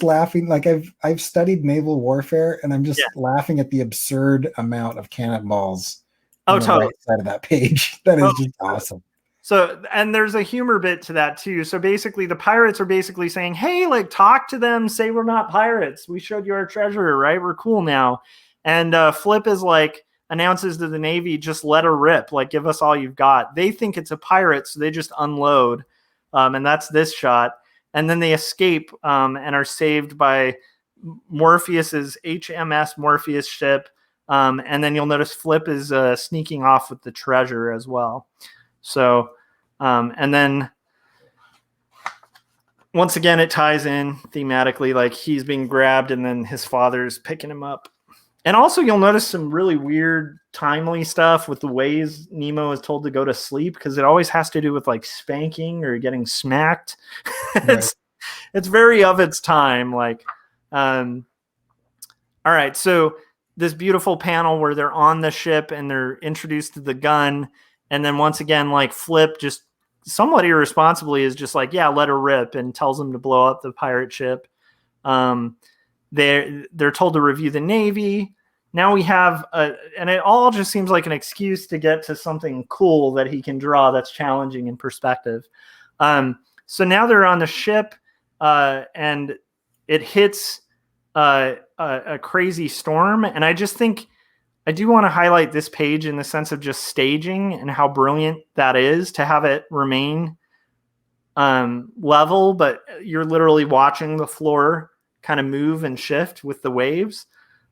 laughing. Like I've studied naval warfare, and I'm just laughing at the absurd amount of cannonballs on the right side of that page. That is just awesome. So, and there's a humor bit to that too. So basically the pirates are basically saying, hey, like, talk to them, say we're not pirates. We showed you our treasure, right? We're cool now. And Flip is like, announces to the Navy, just let her rip, like, give us all you've got. They think it's a pirate, so they just unload. And that's this shot. And then they escape and are saved by Morpheus's HMS Morpheus ship. And then you'll notice Flip is sneaking off with the treasure as well. So, and then once again, it ties in thematically, like he's being grabbed and then his father's picking him up. And also you'll notice some really weird timely stuff with the ways Nemo is told to go to sleep, because it always has to do with like spanking or getting smacked. Right. It's very of its time. Like, all right. So this beautiful panel where they're on the ship and they're introduced to the gun. And then once again, like Flip just somewhat irresponsibly is just like, yeah, let her rip, and tells them to blow up the pirate ship. They're told to review the Navy. now we have and it all just seems like an excuse to get to something cool that he can draw that's challenging in perspective. So now they're on the ship, and it hits a crazy storm. And I just think I do want to highlight this page in the sense of just staging and how brilliant that is to have it remain level, but you're literally watching the floor kind of move and shift with the waves.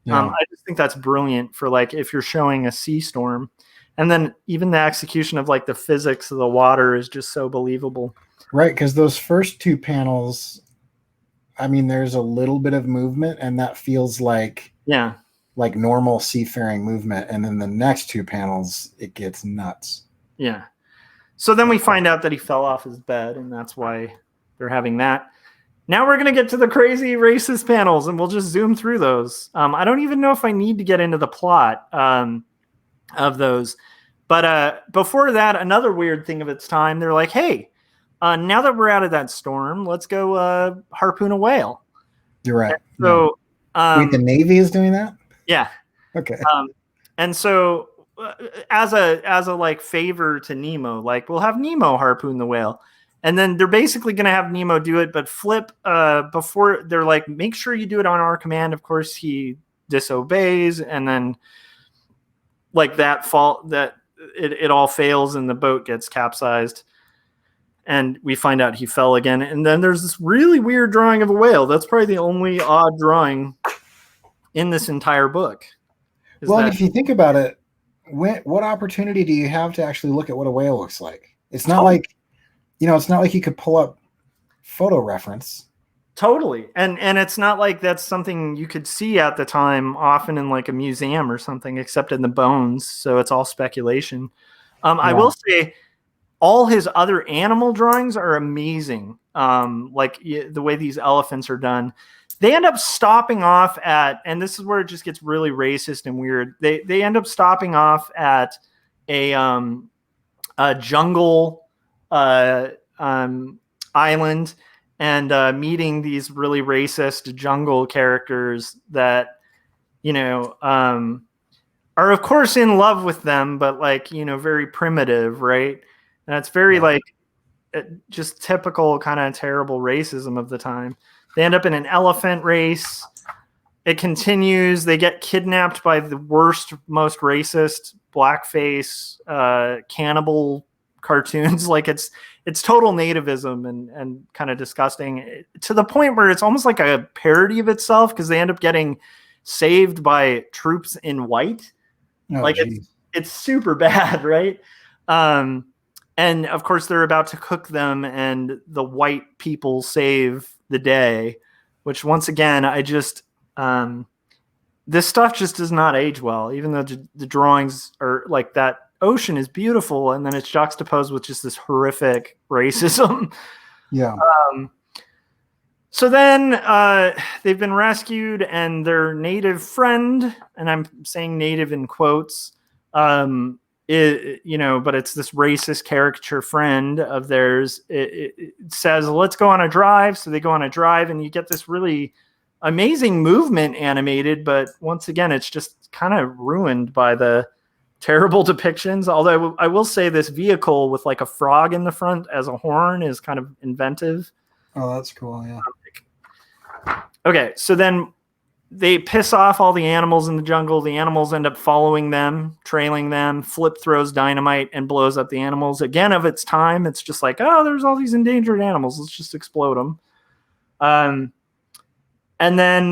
Yeah. I just think that's brilliant for like if you're showing a sea storm. And then even the execution of like the physics of the water is just so believable. Right, because those first two panels, I mean, there's a little bit of movement, and that feels like normal seafaring movement. And then the next two panels, it gets nuts. Yeah. So then we find out that he fell off his bed, and that's why they're having that. Now we're going to get to the crazy racist panels, and we'll just zoom through those. I don't even know if I need to get into the plot of those. But before that, another weird thing of its time, they're like, hey, now that we're out of that storm, let's go harpoon a whale. You're right. So, wait, the Navy is doing that? Yeah. Okay. And so as a like favor to Nemo, like we'll have Nemo harpoon the whale. And then they're basically going to have Nemo do it, but Flip, before they're like, make sure you do it on our command. Of course, he disobeys, and then like it all fails, and the boat gets capsized. And we find out he fell again. And then there's this really weird drawing of a whale. That's probably the only odd drawing in this entire book. If you think about it, what opportunity do you have to actually look at what a whale looks like? It's not like, it's not like you could pull up photo reference. Totally. And it's not like that's something you could see at the time, often in like a museum or something, except in the bones. So it's all speculation. I will say all his other animal drawings are amazing. Like the way these elephants are done. They end up stopping off at, and this is where it just gets really racist and weird. They end up stopping off at a jungle island and meeting these really racist jungle characters that, are of course in love with them, but like, very primitive, right? And it's very like just typical kind of terrible racism of the time. They end up in an elephant race. It continues. They get kidnapped by the worst, most racist, blackface, cannibal cartoons. Like it's total nativism and kind of disgusting to the point where it's almost like a parody of itself, because they end up getting saved by troops in white. It's super bad, right? And of course they're about to cook them, and the white people save the day, which once again, I just this stuff just does not age well, even though the drawings are like that. Ocean is beautiful, and then it's juxtaposed with just this horrific racism. Yeah. So then they've been rescued, and their native friend, and I'm saying native in quotes, but it's this racist caricature friend of theirs. It says, let's go on a drive. So they go on a drive, and you get this really amazing movement animated. But once again, it's just kind of ruined by the terrible depictions. Although I will say this vehicle with like a frog in the front as a horn is kind of inventive. Oh, that's cool. Yeah. Okay. So then they piss off all the animals in the jungle. The animals end up following them, trailing them. Flip throws dynamite and blows up the animals. Again, of its time, it's just like, oh, there's all these endangered animals. Let's just explode them. And then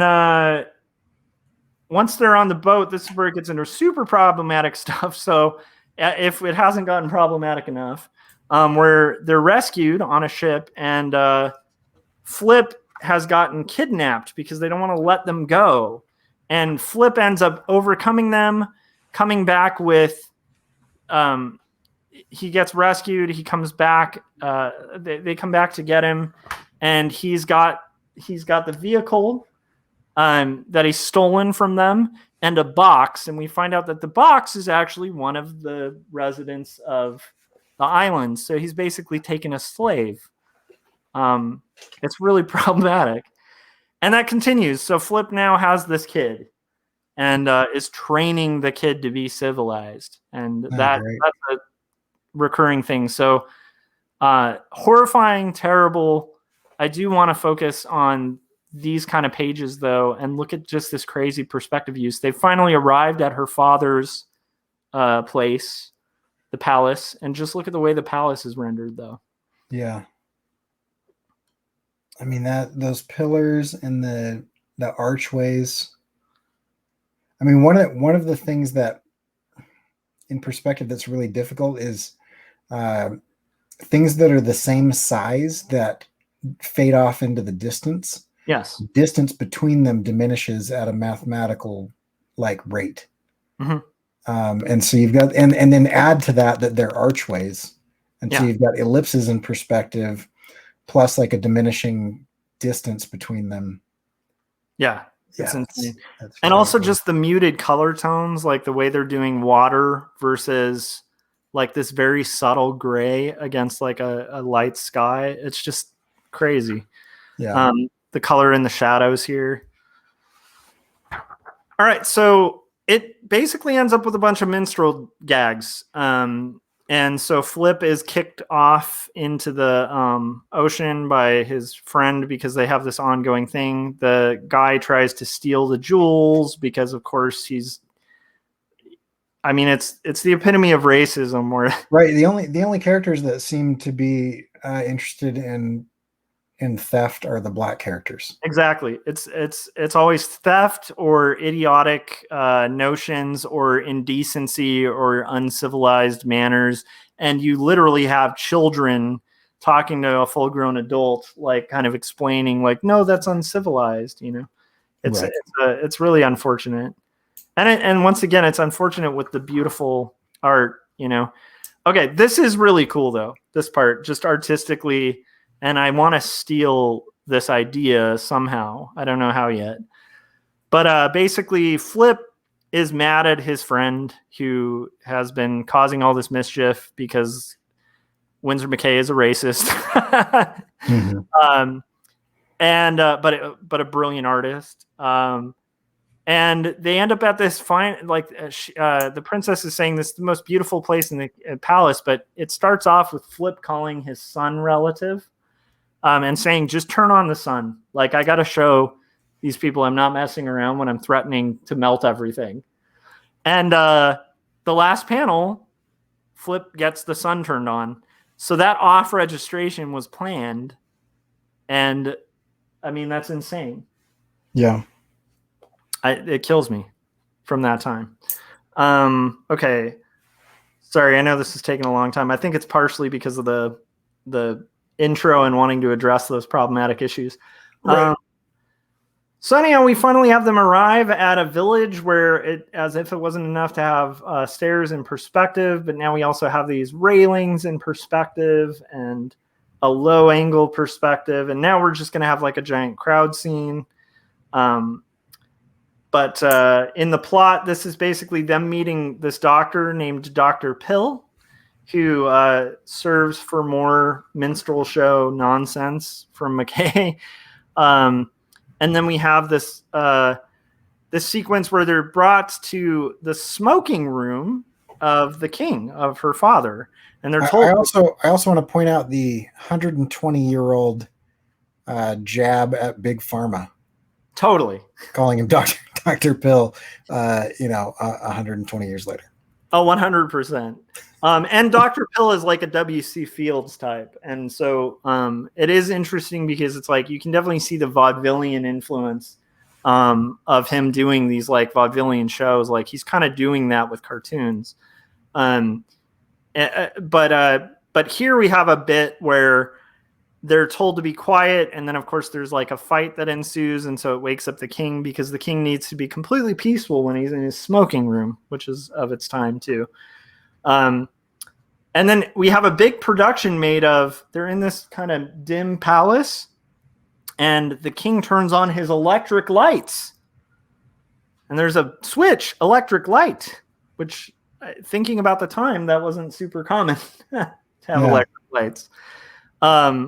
once they're on the boat, this is where it gets into super problematic stuff. So if it hasn't gotten problematic enough, where they're rescued on a ship, and Flip has gotten kidnapped because they don't want to let them go. And Flip ends up overcoming them, coming back with, he gets rescued. He comes back. They come back to get him, and he's got the vehicle that he's stolen from them, and a box. And we find out that the box is actually one of the residents of the island. So he's basically taken a slave. It's really problematic. And that continues. So Flip now has this kid, and is training the kid to be civilized. And Oh, that's great. a recurring thing. So horrifying, terrible. I do want to focus on these kind of pages, though, and look at just this crazy perspective use. They finally arrived at her father's place, the palace, and just look at the way the palace is rendered, though. Yeah. I mean, those pillars and the archways. I mean, one of the things that in perspective that's really difficult is things that are the same size that fade off into the distance. Yes. Distance between them diminishes at a mathematical rate. Mm-hmm. And so you've got, and then add to that they're archways. And so Yeah. you've got ellipses in perspective plus like a diminishing distance between them. Yeah. Yeah, insane. That's And really also cool. just the muted color tones, like the way they're doing water versus like this very subtle gray against like a light sky. It's just crazy. Yeah. The color in the shadows here. All right, so it basically ends up with a bunch of minstrel gags. And so Flip is kicked off into the ocean by his friend because they have this ongoing thing. The guy tries to steal the jewels because, of course, it's the epitome of racism. Where Right. The only characters that seem to be interested in theft are the black characters. Exactly. It's always theft or idiotic notions or indecency or uncivilized manners, and you literally have children talking to a full-grown adult, like kind of explaining, like, no, that's uncivilized. It's Right. it's really unfortunate, and once again, it's unfortunate with the beautiful art. Okay, this is really cool though. This part, just artistically. And I want to steal this idea somehow. I don't know how yet. But basically, Flip is mad at his friend who has been causing all this mischief because Winsor McCay is a racist. Mm-hmm. But a brilliant artist. And they end up at this the princess is saying this is the most beautiful place in the palace, but it starts off with Flip calling his son relative. And saying, just turn on the sun. Like, I got to show these people I'm not messing around when I'm threatening to melt everything. And the last panel, Flip gets the sun turned on. So that off registration was planned. And I mean, that's insane. Yeah. It kills me from that time. Okay. Sorry, I know this is taking a long time. I think it's partially because of the intro and wanting to address those problematic issues. Right. So anyhow, we finally have them arrive at a village where as if it wasn't enough to have stairs in perspective, but now we also have these railings in perspective and a low angle perspective. And now we're just going to have like a giant crowd scene. But in the plot, this is basically them meeting this doctor named Dr. Pill, who serves for more minstrel show nonsense from McCay. And then we have this sequence where they're brought to the smoking room of the king, of her father. And they're told... I also want to point out the 120-year-old jab at Big Pharma. Totally. Calling him Dr. Pill, 120 years later. Oh, 100%. And Dr. Pill is like a W.C. Fields type. And so it is interesting because it's like you can definitely see the vaudevillian influence of him doing these like vaudevillian shows. Like he's kind of doing that with cartoons. But here we have a bit where they're told to be quiet. And then, of course, there's like a fight that ensues. And so it wakes up the king because the king needs to be completely peaceful when he's in his smoking room, which is of its time, too. And then we have a big production made of, they're in this kind of dim palace. And the king turns on his electric lights. And there's a switch, electric light, which, thinking about the time, that wasn't super common to have electric lights.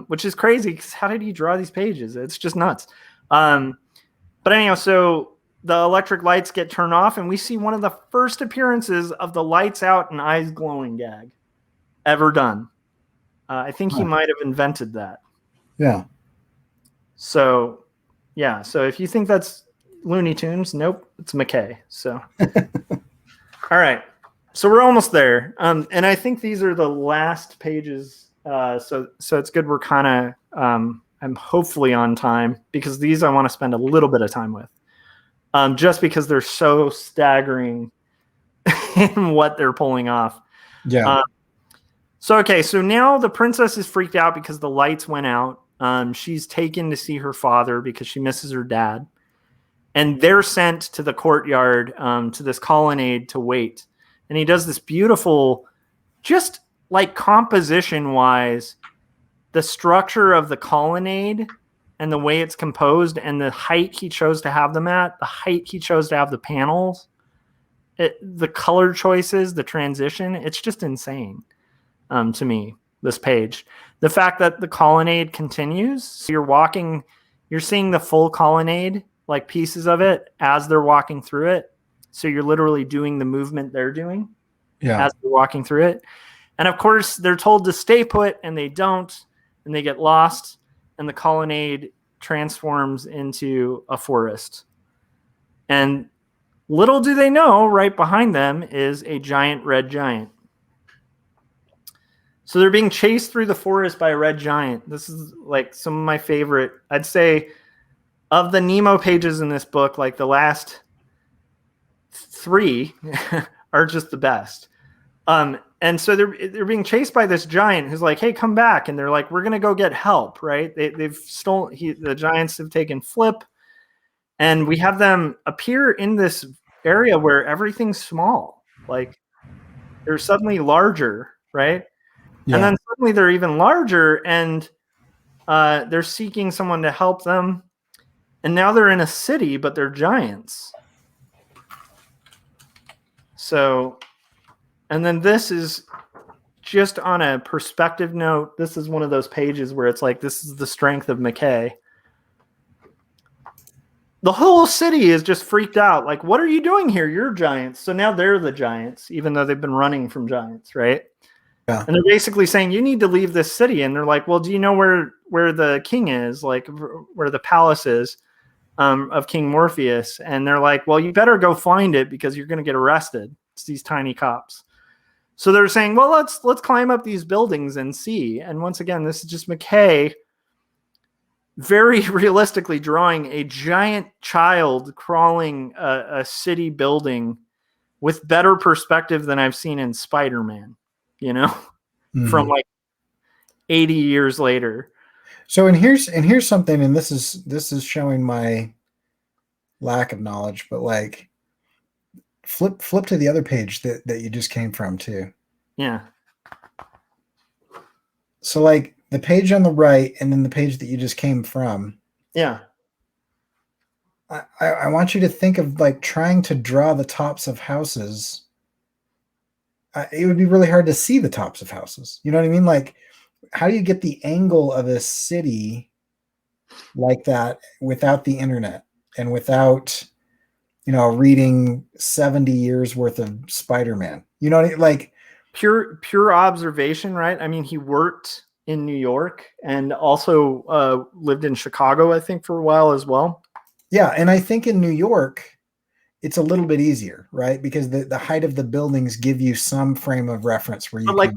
Which is crazy because how did he draw these pages? It's just nuts. But anyhow, so the electric lights get turned off, and we see one of the first appearances of the lights out and eyes glowing gag ever done. I think he might have invented that. Yeah. So, yeah. So if you think that's Looney Tunes, nope, it's McCay. So, all right. So we're almost there. And I think these are the last pages. So it's good. We're kind of, I'm hopefully on time because these I want to spend a little bit of time with. Just because they're so staggering in what they're pulling off. Yeah. So now the princess is freaked out because the lights went out. She's taken to see her father because she misses her dad. And they're sent to the courtyard, to this colonnade to wait. And he does this beautiful, just like composition-wise, the structure of the colonnade and the way it's composed and the height he chose to have them at, the height he chose to have the panels, the color choices, the transition, it's just insane to me, this page. The fact that the colonnade continues, so you're seeing the full colonnade, like pieces of it, as they're walking through it. So you're literally doing the movement they're doing as they're walking through it. And of course, they're told to stay put, and they don't, and they get lost. And the colonnade transforms into a forest. And little do they know, right behind them is a giant red giant. So they're being chased through the forest by a red giant. This is like some of my favorite, I'd say, of the Nemo pages in this book, like the last 3 are just the best. And so they're being chased by this giant who's like, hey, come back. And they're like, we're going to go get help, right? They've stolen, the giants have taken Flip. And we have them appear in this area where everything's small. Like they're suddenly larger, right? Yeah. And then suddenly they're even larger, and they're seeking someone to help them. And now they're in a city, but they're giants. So... And then this is just on a perspective note. This is one of those pages where it's like, this is the strength of McCay. The whole city is just freaked out. Like, what are you doing here? You're giants. So now they're the giants, even though they've been running from giants, right? Yeah. And they're basically saying, you need to leave this city. And they're like, well, do you know where the king is? Like where the palace is of King Morpheus? And they're like, well, you better go find it because you're going to get arrested. It's these tiny cops. So they're saying, well, let's climb up these buildings and see. And once again, this is just McCay very realistically drawing a giant child crawling a city building with better perspective than I've seen in Spider-Man, from like 80 years later. So, and here's something, and this is showing my lack of knowledge, but like, flip to the other page that you just came from too. Yeah. So like the page on the right and then the page that you just came from. Yeah. I want you to think of like trying to draw the tops of houses. It would be really hard to see the tops of houses. You know what I mean? Like, how do you get the angle of a city like that without the internet and without reading 70 years worth of Spider-Man? You know what I mean? Like pure observation, right? I mean, he worked in New York and also lived in Chicago, I think, for a while as well. Yeah, and I think in New York, it's a little bit easier, right? Because the height of the buildings give you some frame of reference where you like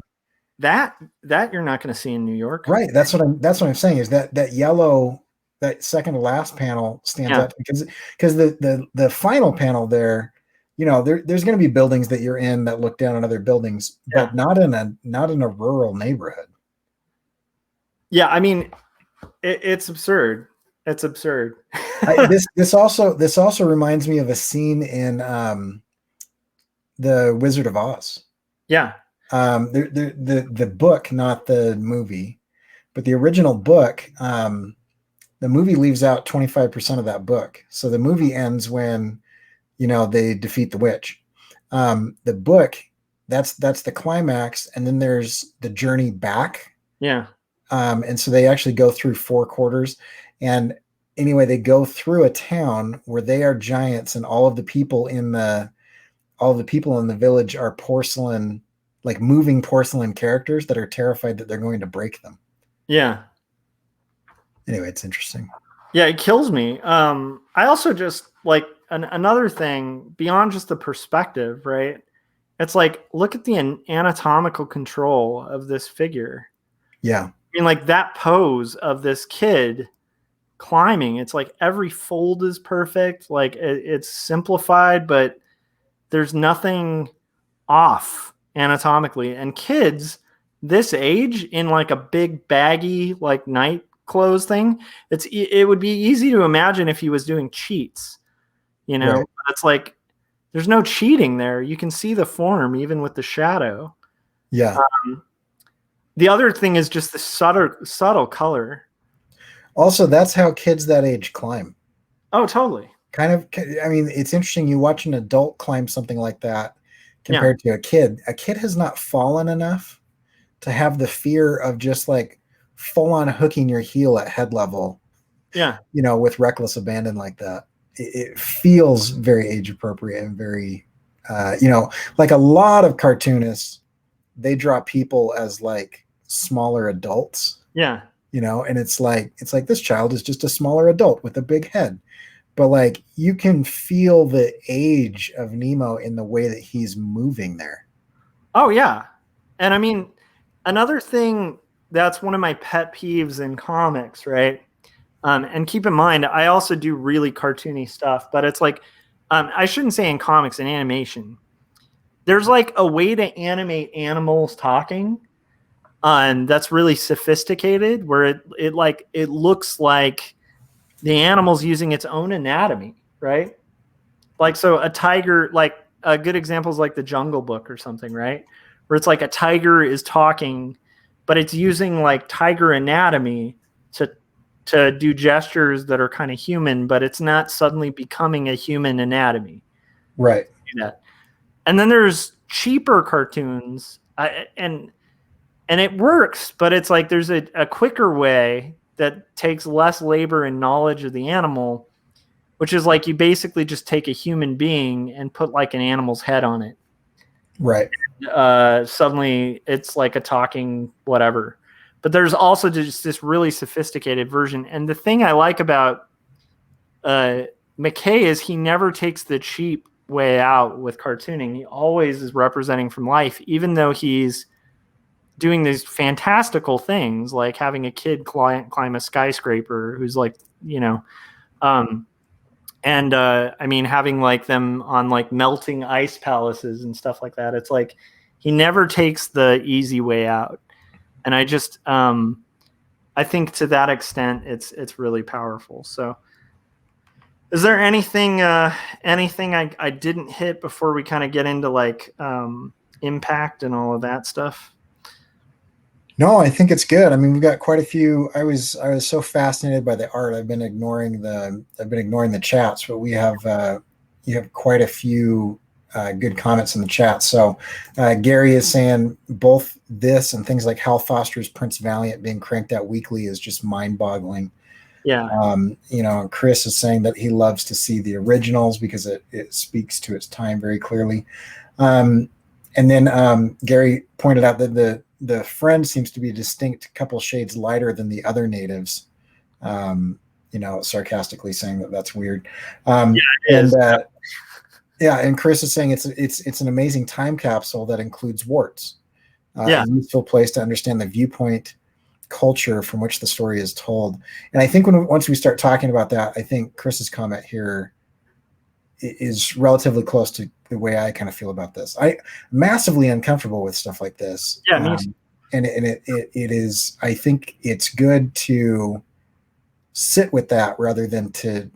that you're not going to see in New York, right? That's what I'm saying is that yellow. That second to last panel stands out because the final panel there, there's going to be buildings that you're in that look down on other buildings, but not in a rural neighborhood. Yeah, I mean, it's absurd. It's absurd. This also reminds me of a scene in the Wizard of Oz. Yeah, the book, not the movie, but the original book. The movie leaves out 25% of that book. So the movie ends when, they defeat the witch. The book, that's the climax. And then there's the journey back. Yeah. And so they actually go through 4 quarters. And anyway, they go through a town where they are giants, and all of the people in the village are porcelain, like moving porcelain characters that are terrified that they're going to break them. Yeah. Anyway, it's interesting. Yeah, it kills me. I also just like another thing beyond just the perspective, right? It's like, look at the anatomical control of this figure. Yeah. I mean, like that pose of this kid climbing, it's like every fold is perfect. Like it's simplified, but there's nothing off anatomically. And kids this age in like a big baggy like night clothes thing, it would be easy to imagine if he was doing cheats, you know. Right. But it's like there's no cheating there. You can see the form even with the shadow. Yeah. The other thing is just the subtle color. Also, that's how kids that age climb. Oh, totally. Kind of, I mean, it's interesting. You watch an adult climb something like that compared to a kid. A kid has not fallen enough to have the fear of just like full on hooking your heel at head level. Yeah. You know, with reckless abandon like that. It feels very age appropriate and very, you know, like a lot of cartoonists, they draw people as like smaller adults. Yeah. You know, and it's like this child is just a smaller adult with a big head. But like you can feel the age of Nemo in the way that he's moving there. Oh yeah. And I mean, another thing that's one of my pet peeves in comics, right? And keep in mind, I also do really cartoony stuff, but it's like, I shouldn't say in comics, in animation, there's like a way to animate animals talking. And that's really sophisticated, where it looks like the animal's using its own anatomy, right? Like, so a tiger, like a good example is like the Jungle Book or something, right? Where it's like a tiger is talking, but it's using like tiger anatomy to do gestures that are kind of human, but it's not suddenly becoming a human anatomy. Right. And then there's cheaper cartoons, and it works, but it's like there's a quicker way that takes less labor and knowledge of the animal, which is like you basically just take a human being and put like an animal's head on it. Right. Suddenly it's like a talking whatever. But there's also just this really sophisticated version. And the thing I like about McCay is he never takes the cheap way out with cartooning. He always is representing from life, even though he's doing these fantastical things like having a kid climb a skyscraper who's like, you know, I mean, having like them on like melting ice palaces and stuff like that. It's like he never takes the easy way out. And I just, I think to that extent, it's really powerful. So is there anything I didn't hit before we kind of get into like impact and all of that stuff? No, I think it's good. I mean, we've got quite a few. I was so fascinated by the art. I've been ignoring the chats, but you have quite a few good comments in the chat. So Gary is saying both this and things like Hal Foster's Prince Valiant being cranked out weekly is just mind-boggling. Yeah. You know, Chris is saying that he loves to see the originals because it speaks to its time very clearly. And then Gary pointed out that the friend seems to be a distinct couple shades lighter than the other natives. You know, sarcastically saying that that's weird. Yeah, it is. Yeah, and Chris is saying it's an amazing time capsule that includes warts. A useful place to understand the viewpoint culture from which the story is told. And I think once we start talking about that, I think Chris's comment here is relatively close to the way I kind of feel about this. I'm massively uncomfortable with stuff like this. Yeah, me too. And it is. I think it's good to sit with that rather than to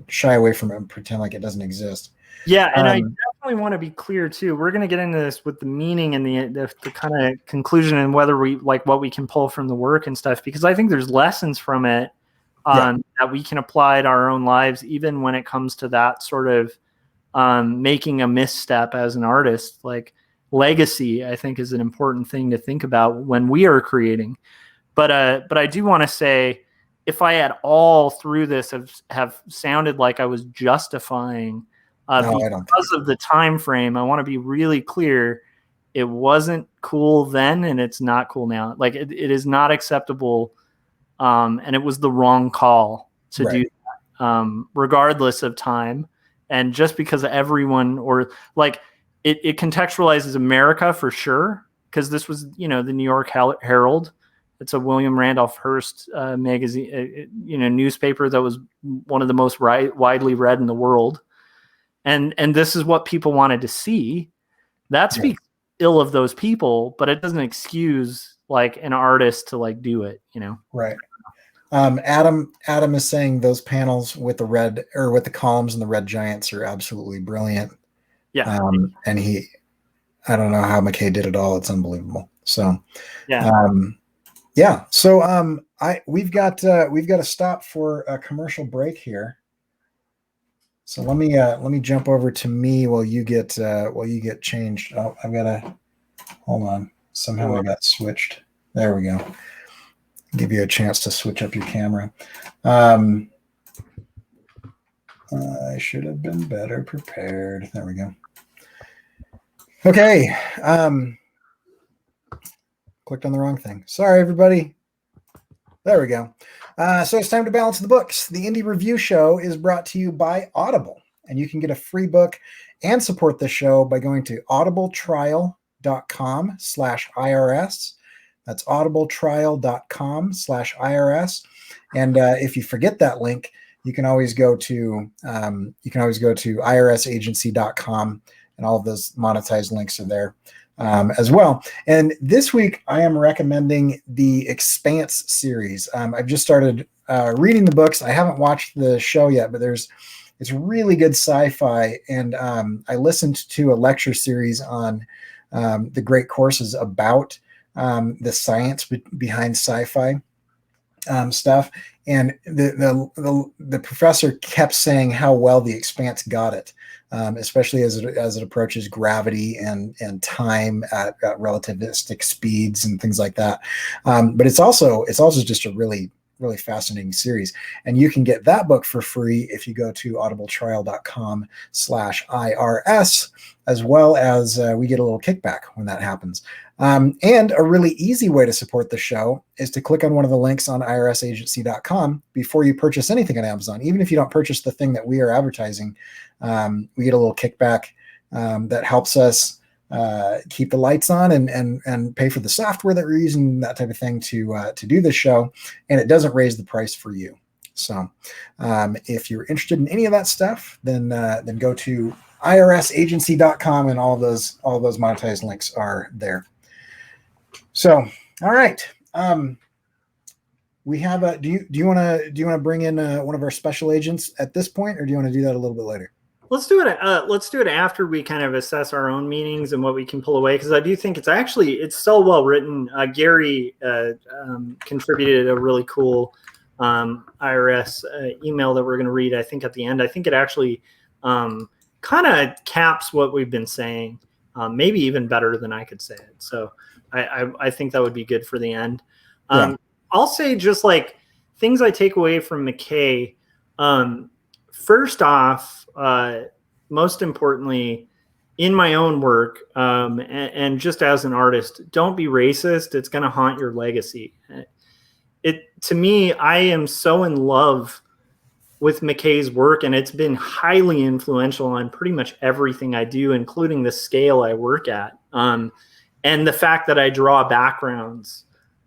shy away from it and pretend like it doesn't exist. Yeah, and I definitely want to be clear too. We're going to get into this with the meaning and the kind of conclusion and whether we like what we can pull from the work and stuff, because I think there's lessons from it that we can apply to our own lives, even when it comes to that sort of making a misstep as an artist. Like legacy, I think, is an important thing to think about when we are creating. But I do want to say, if I at all through this have sounded like I was justifying No, I don't think because of the time frame, I want to be really clear. It wasn't cool then, and it's not cool now. Like it is not acceptable, and it was the wrong call to Right. do that, regardless of time. And just because everyone, or like it contextualizes America for sure, because this was, the New York Herald. It's a William Randolph Hearst magazine, newspaper that was one of the most widely read in the world. And this is what people wanted to see. That speaks ill of those people, but it doesn't excuse like an artist to like do it, Right. Adam is saying those panels with the red, or with the columns and the red giants, are absolutely brilliant. Yeah. And I don't know how McCay did it all. It's unbelievable. So yeah. So we've got to stop for a commercial break here. So let me jump over to me while you get changed. Oh, I've got to hold on. Somehow I got switched. There we go. Give you a chance to switch up your camera. I should have been better prepared. There we go. Okay. Clicked on the wrong thing. Sorry, everybody. There we go. So it's time to balance the books. The Indie Review Show is brought to you by Audible, and you can get a free book and support the show by going to audibletrial.com/IRS. That's audibletrial.com/IRS. And if you forget that link, you can always go to irsagency.com, and all of those monetized links are there as well. And this week I am recommending the Expanse series. I've just started reading the books. I haven't watched the show yet, but it's really good sci-fi. And I listened to a lecture series on the great courses about the science behind sci-fi stuff. And the professor kept saying how well the Expanse got it, especially as it approaches gravity and time at relativistic speeds and things like that. But it's also just a really fascinating series. And you can get that book for free if you go to audibletrial.com/IRS, as well as we get a little kickback when that happens. And a really easy way to support the show is to click on one of the links on irsagency.com before you purchase anything on Amazon. Even if you don't purchase the thing that we are advertising, we get a little kickback that helps us keep the lights on and pay for the software that we're using, that type of thing, to do this show. And it doesn't raise the price for you. So if you're interested in any of that stuff, then go to irsagency.com, and all of those monetized links are there. So, all right. We have a. Do you want to bring in one of our special agents at this point, or do you want to do that a little bit later? Let's do it. Let's do it after we kind of assess our own meanings and what we can pull away, because I do think it's so well written. Gary contributed a really cool IRS email that we're going to read, I think, at the end. I think it actually kind of caps what we've been saying, maybe even better than I could say it. So I think that would be good for the end. I'll say just like things I take away from McCay. First off, most importantly, in my own work, and just as an artist, don't be racist. It's going to haunt your legacy. To me, I am so in love with McCay's work, and it's been highly influential on pretty much everything I do, including the scale I work at, and the fact that I draw backgrounds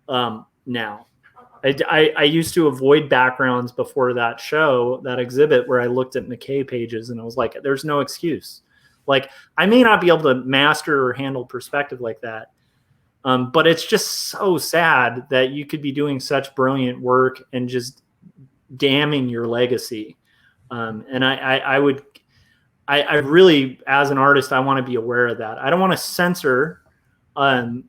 now. I used to avoid backgrounds before that exhibit where I looked at McCay pages and I was like, there's no excuse. Like, I may not be able to master or handle perspective like that. But it's just so sad that you could be doing such brilliant work and just damning your legacy. And I really, as an artist, I want to be aware of that. I don't want to censor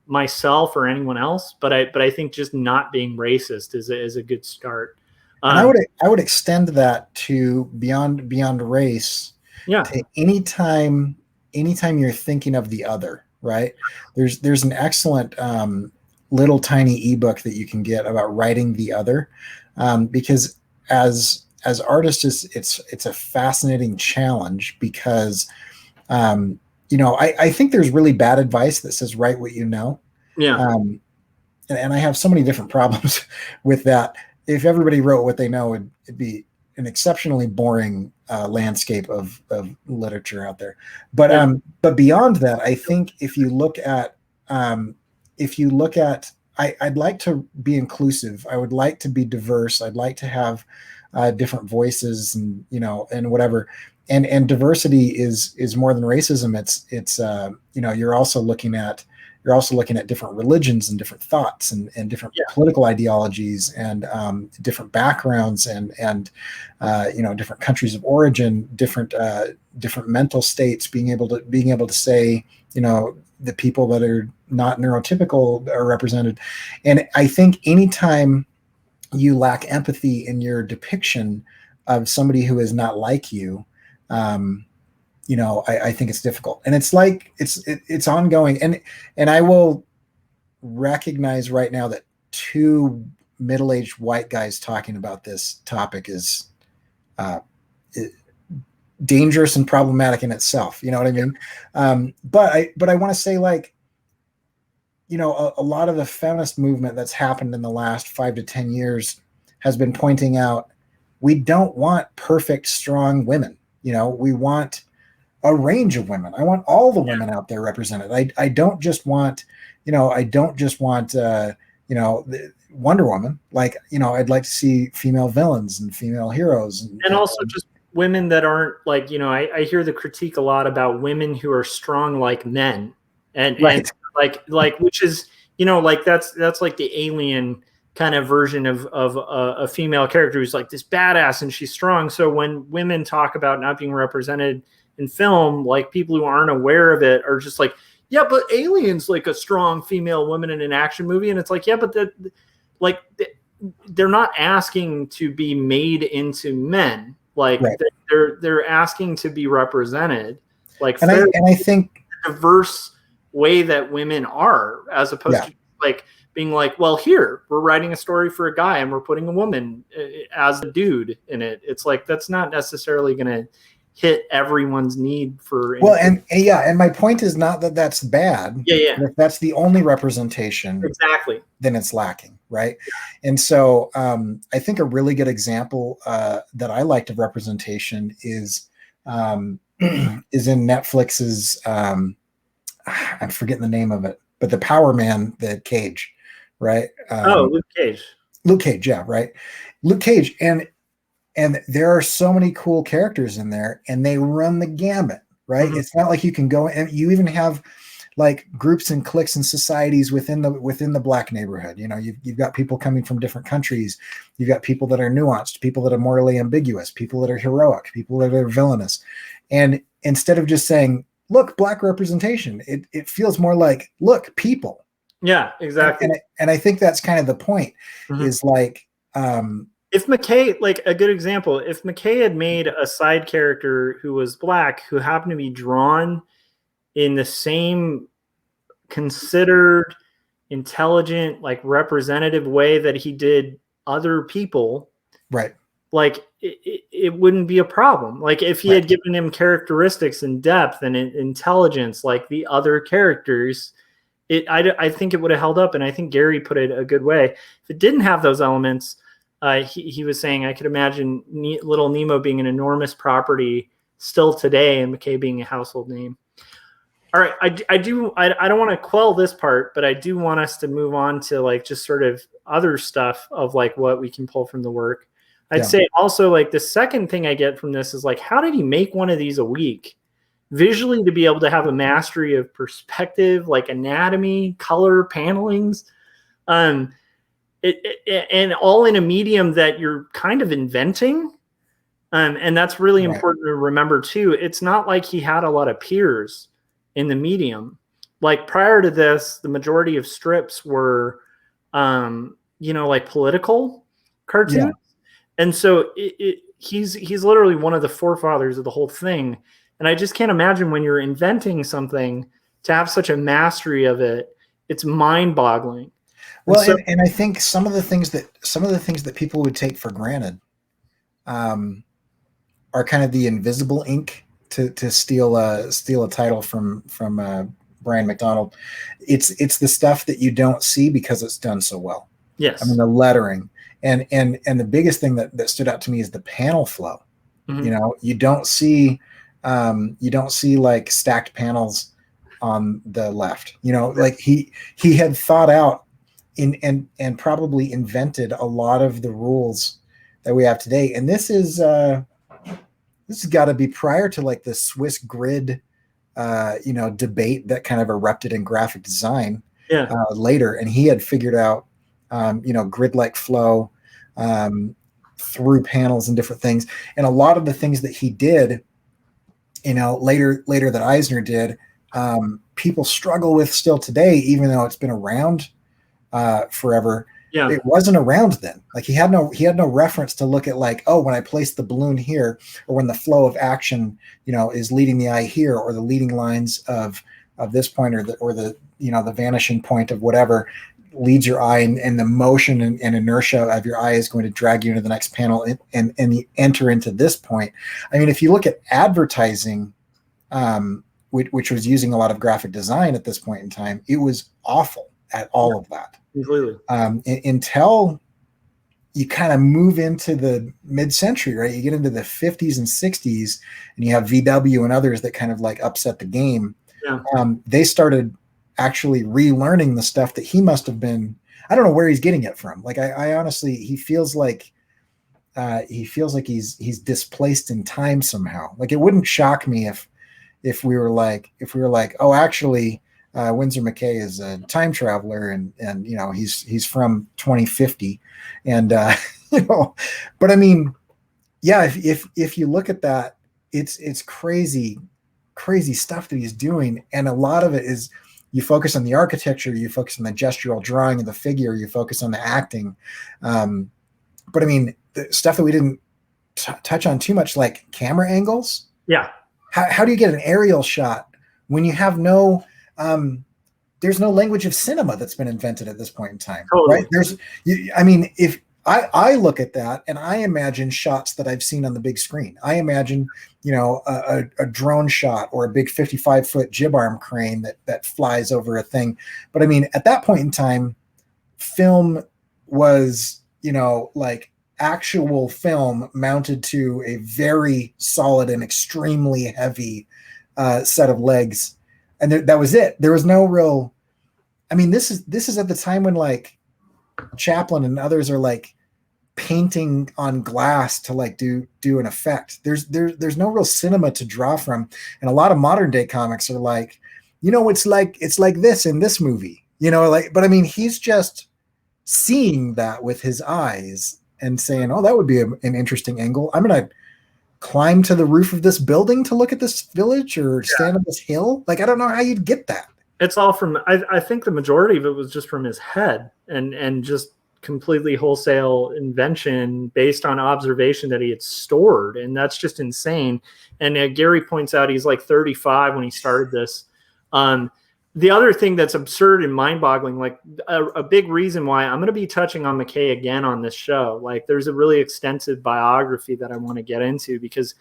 myself or anyone else, but I think just not being racist is a good start. And I would extend that to beyond race. Yeah. To anytime you're thinking of the other, right? There's an excellent little tiny ebook that you can get about writing the other, because as artists, it's a fascinating challenge because I think there's really bad advice that says write what you know. Yeah. And I have so many different problems with that. If everybody wrote what they know, it'd be an exceptionally boring landscape of literature out there. But beyond that, I think if you look at I'd like to be inclusive. I would like to be diverse. I'd like to have different voices and whatever. And diversity is more than racism. It's you're also looking at different religions and different thoughts and different political ideologies and different backgrounds and different countries of origin, different mental states. Being able to say, the people that are not neurotypical are represented. And I think anytime you lack empathy in your depiction of somebody who is not like you, I think it's difficult, and it's like it's ongoing. And I will recognize right now that two middle-aged white guys talking about this topic is dangerous and problematic in itself. You know what I mean? But I want to say, like, a lot of the feminist movement that's happened in the last 5 to 10 years has been pointing out we don't want perfect, strong women. We want a range of women. I want all the women out there represented. I don't just want, Wonder Woman. Like, I'd like to see female villains and female heroes. And also just women that aren't like, I hear the critique a lot about women who are strong like men. And like which is, that's like the Alien kind of version of a female character who's like this badass and she's strong. So when women talk about not being represented in film, like people who aren't aware of it are just like, yeah, but Alien's like a strong female woman in an action movie. And it's like, yeah, but they're not asking to be made into men. Like they're asking to be represented. Like, and I think diverse way that women are, as opposed to like being like, well, here we're writing a story for a guy and we're putting a woman as a dude in it. It's like, that's not necessarily going to hit everyone's need for. Well, and my point is not that that's bad. If that's the only representation, exactly, then it's lacking, right? And so I think a really good example that I liked of representation is in Netflix's I'm forgetting the name of it, but the Power Man, the Cage, right? Luke Cage. Luke Cage, yeah, right. Luke Cage, and there are so many cool characters in there, and they run the gamut, right? Mm-hmm. It's not like you can go, and you even have like groups and cliques and societies within the Black neighborhood. You've got people coming from different countries. You've got people that are nuanced, people that are morally ambiguous, people that are heroic, people that are villainous. And instead of just saying, look, Black representation, it feels more like, look, people. Yeah, exactly. And I think that's kind of the point, is like, if McCay, like a good example, if McCay had made a side character who was Black, who happened to be drawn in the same considered, intelligent, like representative way that he did other people, right? Like it wouldn't be a problem. Like if he had given him characteristics and depth and intelligence like the other characters, I think it would have held up. And I think Gary put it a good way. If it didn't have those elements, he was saying, I could imagine Little Nemo being an enormous property still today and McCay being a household name. All right. I don't want to quell this part, but I do want us to move on to like just sort of other stuff of like what we can pull from the work. I'd say also like the second thing I get from this is like, how did he make one of these a week visually to be able to have a mastery of perspective, like anatomy, color, panelings, and all in a medium that you're kind of inventing. And that's really important to remember too. It's not like he had a lot of peers in the medium. Like prior to this, the majority of strips were, like political cartoons. Yeah. And so he's literally one of the forefathers of the whole thing. And I just can't imagine when you're inventing something to have such a mastery of it. It's mind-boggling. And Well, so, and I think some of the things that people would take for granted are kind of the invisible ink to steal a title from Brian McDonald. It's the stuff that you don't see because it's done so well. I mean, yes. the lettering and the biggest thing that stood out to me is the panel flow. Mhm. You know, you don't see like stacked panels on the left. You know, like he had thought out and probably invented a lot of the rules that we have today. And this has got to be prior to like the Swiss grid debate that kind of erupted in graphic design Yeah. later. And he had figured out grid-like flow through panels and different things. And a lot of the things that he did, later that Eisner did, people struggle with still today, even though it's been around forever. Yeah. It wasn't around then. Like he had no reference to look at like, oh, when I place the balloon here, or when the flow of action, is leading the eye here, or the leading lines of this point, or the vanishing point of whatever leads your eye, and the motion and inertia of your eye is going to drag you into the next panel and you enter into this point. I mean, if you look at advertising, which was using a lot of graphic design at this point in time, it was awful at all of that. Completely. Until you kind of move into the mid-century, right? You get into the 50s and 60s, and you have VW and others that kind of like upset the game. Yeah. They started actually relearning the stuff that he must have been. I don't know where he's getting it from. Like I honestly, he feels like he's displaced in time somehow. Like it wouldn't shock me if we were like, oh, actually, Winsor McCay is a time traveler, and he's from 2050, and but I mean, yeah, if you look at that, it's crazy stuff that he's doing, and a lot of it is you focus on the architecture, you focus on the gestural drawing of the figure, you focus on the acting, but I mean, the stuff that we didn't touch on too much, like camera angles. Yeah. How do you get an aerial shot when you have no there's no language of cinema that's been invented at this point in time, Totally. right? If I look at that and I imagine shots that I've seen on the big screen, I imagine, a drone shot or a big 55-foot jib arm crane that flies over a thing. But I mean, at that point in time, film was, like actual film mounted to a very solid and extremely heavy set of legs. And that was it. There was no real. I mean, this is at the time when like Chaplin and others are like painting on glass to like do an effect. There's no real cinema to draw from, and a lot of modern day comics are like, it's like this in this movie, But I mean, he's just seeing that with his eyes and saying, oh, that would be an interesting angle. I'm gonna climb to the roof of this building to look at this village, or stand on this hill. Like, I don't know how you'd get that. It's all from, I think the majority of it was just from his head and just completely wholesale invention based on observation that he had stored. And that's just insane. And Gary points out he's like 35 when he started this. The other thing that's absurd and mind-boggling, like a big reason why I'm going to be touching on McCay again on this show, like there's a really extensive biography that I want to get into, because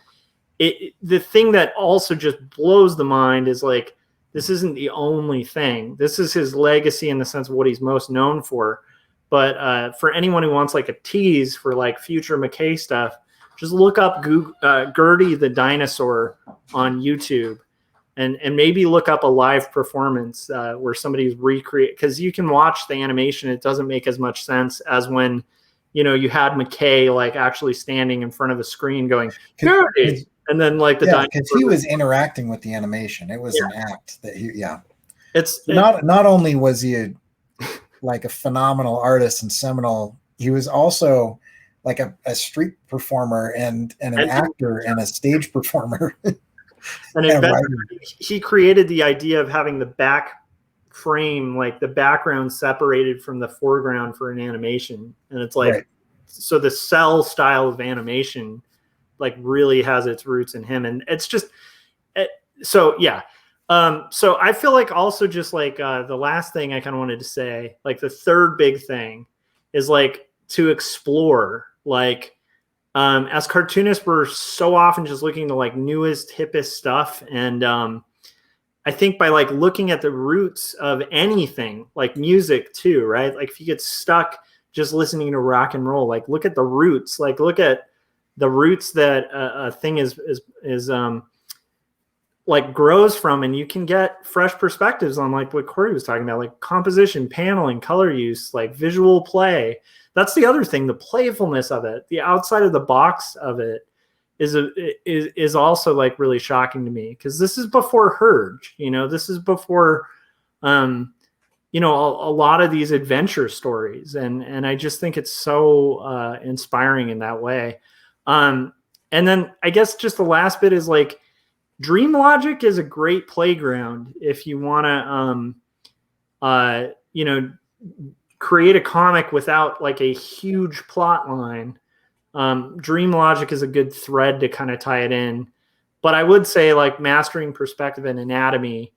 the thing that also just blows the mind is like, this isn't the only thing. This is his legacy in the sense of what he's most known for. But for anyone who wants like a tease for like future McCay stuff, just look up Gertie the Dinosaur on YouTube. And maybe look up a live performance where somebody's recreate, because you can watch the animation. It doesn't make as much sense as when, you had McCay like actually standing in front of a screen going, Gertie! And then like because he was interacting with the animation. It was an act that It's not only was he like a phenomenal artist and seminal, he was also like a street performer and an actor and a stage performer. And he created the idea of having the back frame, like the background separated from the foreground for an animation. And it's like, so the cell style of animation like really has its roots in him. And it's just, so yeah. So I feel like also just like the last thing I kind of wanted to say, like the third big thing is like to explore. Like as cartoonists, we're so often just looking to like newest, hippest stuff. And I think by like looking at the roots of anything, like music too, right? Like if you get stuck just listening to rock and roll, like look at the roots, like look at the roots that a thing is like grows from, and you can get fresh perspectives on like what Corey was talking about, like composition, paneling, color use, like visual play. That's the other thing, the playfulness of it, the outside of the box of it is also like really shocking to me, because this is before Hurge, this is before a lot of these adventure stories, and I just think it's so inspiring in that way. And then I guess just the last bit is like Dream Logic is a great playground if you want to, create a comic without like a huge plot line. Dream Logic is a good thread to kind of tie it in. But I would say like mastering perspective and anatomy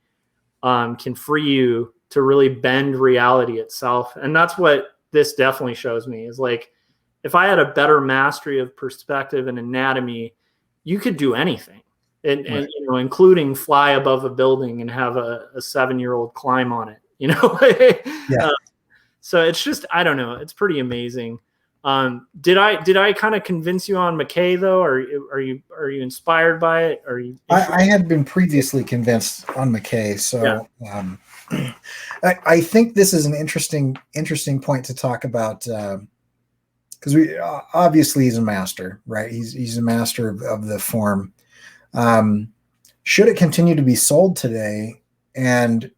can free you to really bend reality itself. And that's what this definitely shows me, is like, if I had a better mastery of perspective and anatomy, you could do anything. And including fly above a building and have a 7-year-old climb on it, Yeah. So it's just, I don't know, it's pretty amazing. Did I kind of convince you on McCay though? Or are you inspired by it? I had been previously convinced on McCay, so yeah. I think this is an interesting point to talk about, because we obviously he's a master, right? He's a master of the form. Should it continue to be sold today, and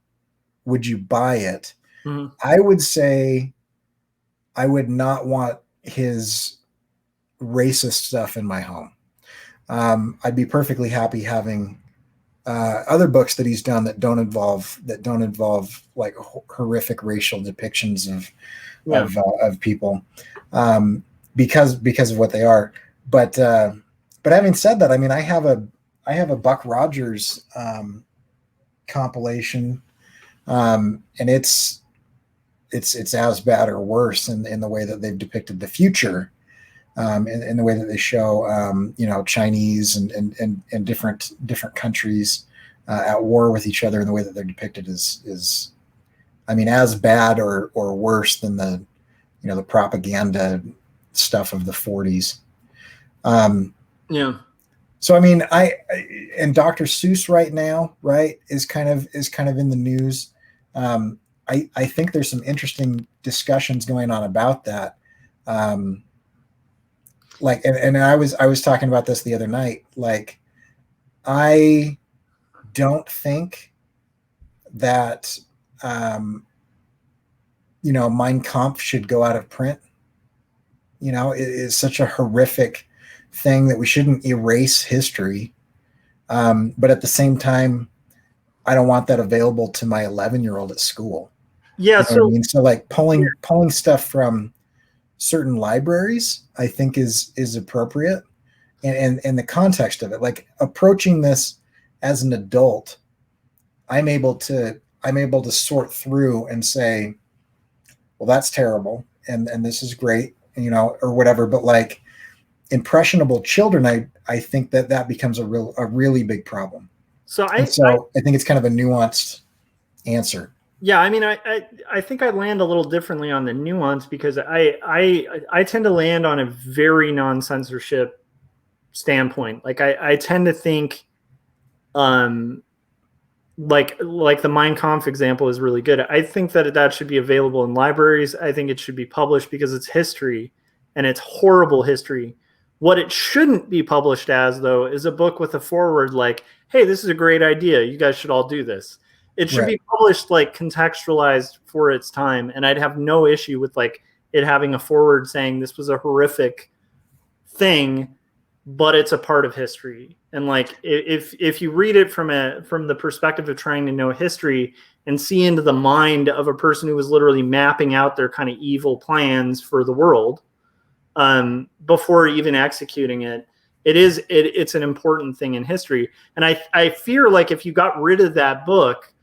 would you buy it? Mm-hmm. I would say I would not want his racist stuff in my home. I'd be perfectly happy having other books that he's done that don't involve like horrific racial depictions of people, because of what they are. But having said that, I mean, I have a Buck Rogers compilation, and it's as bad or worse in the way that they've depicted the future, in the way that they show Chinese and different countries at war with each other, and the way that they're depicted is I mean, as bad or worse than the propaganda stuff of the 40s. Yeah. So I mean, and Dr. Seuss right now, right, is kind of in the news. I think there's some interesting discussions going on about that. Like, and I was talking about this the other night. Like, I don't think that Mein Kampf should go out of print. It is such a horrific thing that we shouldn't erase history. But at the same time, I don't want that available to my 11-year-old at school. Yeah. You know what I mean? So like pulling stuff from certain libraries, I think is appropriate, and the context of it, like approaching this as an adult, I'm able to sort through and say, well, that's terrible, and this is great, or whatever. But like impressionable children, I think that becomes a really big problem. So I think it's kind of a nuanced answer. Yeah, I mean, I think I land a little differently on the nuance, because I tend to land on a very non-censorship standpoint. Like I tend to think, like the Mein Kampf example is really good. I think that should be available in libraries. I think it should be published because it's history, and it's horrible history. What it shouldn't be published as, though, is a book with a foreword like, hey, this is a great idea, you guys should all do this. It should be published like contextualized for its time, and I'd have no issue with like it having a foreword saying this was a horrific thing, but it's a part of history. And like if you read it from the perspective of trying to know history and see into the mind of a person who was literally mapping out their kind of evil plans for the world, before even executing it, it's an important thing in history. And I fear like if you got rid of that book,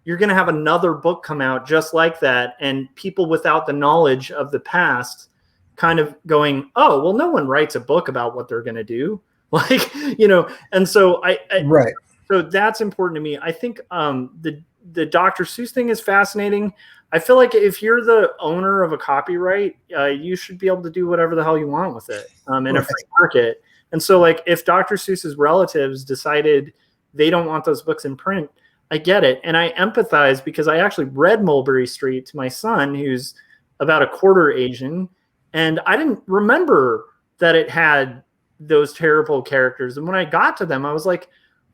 you're going to have another book come out just like that, and people without the knowledge of the past kind of going, oh, well, no one writes a book about what they're going to do. Like, and so Right. so that's important to me. I think the Dr. Seuss thing is fascinating. I feel like if you're the owner of a copyright, you should be able to do whatever the hell you want with it in a free market. And so like if Dr. Seuss's relatives decided they don't want those books in print, I get it. And I empathize because I actually read Mulberry Street to my son, who's about a quarter Asian. And I didn't remember that it had those terrible characters. And when I got to them, I was like,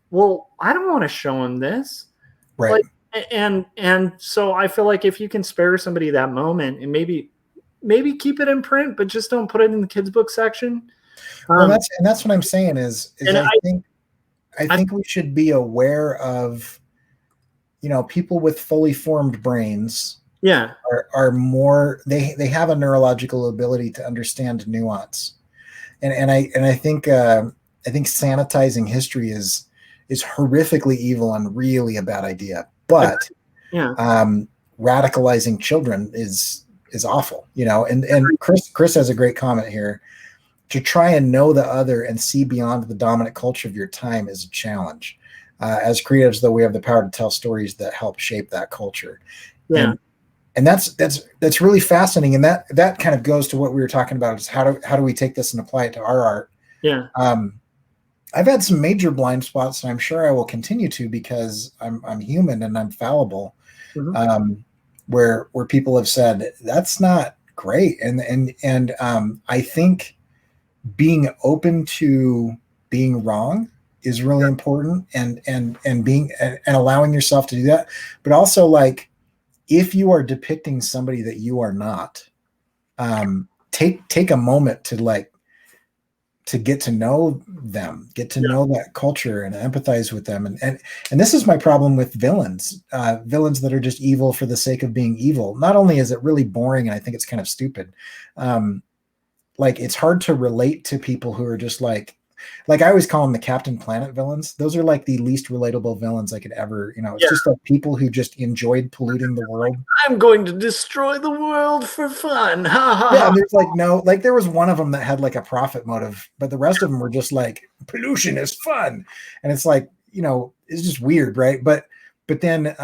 well, I don't want to show him this. Right. Like, and so I feel like if you can spare somebody that moment and maybe keep it in print, but just don't put it in the kids book section. Well, that's what I'm saying is I think we should be aware of, people with fully formed brains. Yeah. Are more, they have a neurological ability to understand nuance. And I think sanitizing history is horrifically evil and really a bad idea. But radicalizing children is awful, and Chris has a great comment here. To try and know the other and see beyond the dominant culture of your time is a challenge. As creatives, though, we have the power to tell stories that help shape that culture. Yeah. And that's really fascinating. And that kind of goes to what we were talking about, is how do we take this and apply it to our art? Yeah. I've had some major blind spots, and I'm sure I will continue to, because I'm human and I'm fallible. Mm-hmm. Where people have said that's not great. And I think being open to being wrong is really important, and being and allowing yourself to do that. But also, like, if you are depicting somebody that you are not, take a moment to get to know them, get to know that culture and empathize with them. And this is my problem with villains that are just evil for the sake of being evil. Not only is it really boring, and I think it's kind of stupid, like it's hard to relate to people who are just like I always call them the Captain Planet villains. Those are like the least relatable villains I could ever, it's just like people who just enjoyed polluting the world. I'm going to destroy the world for fun. Yeah, and there's like there was one of them that had like a profit motive, but the rest of them were just like, pollution is fun. And it's like, it's just weird, right? But then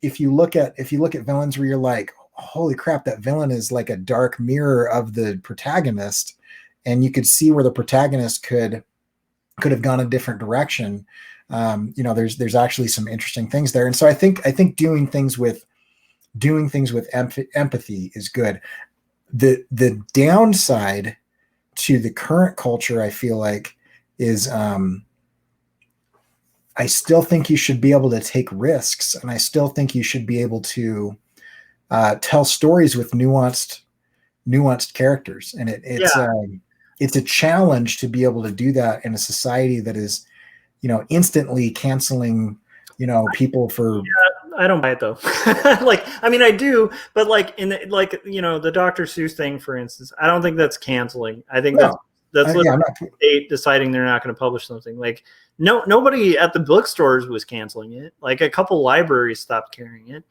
if you look at villains where you're like, holy crap, that villain is like a dark mirror of the protagonist, and you could see where the protagonist could have gone a different direction. There's actually some interesting things there. And so I think doing things with empathy is good. The downside to the current culture, I feel like, is I still think you should be able to take risks, and I still think you should be able to tell stories with nuanced characters. And it's a challenge to be able to do that in a society that is, instantly canceling, people for. Yeah, I don't buy it though. I do, but the Dr. Seuss thing, for instance, I don't think that's canceling. I think that's literally the state deciding they're not going to publish something. Like, nobody at the bookstores was canceling it. Like, a couple libraries stopped carrying it.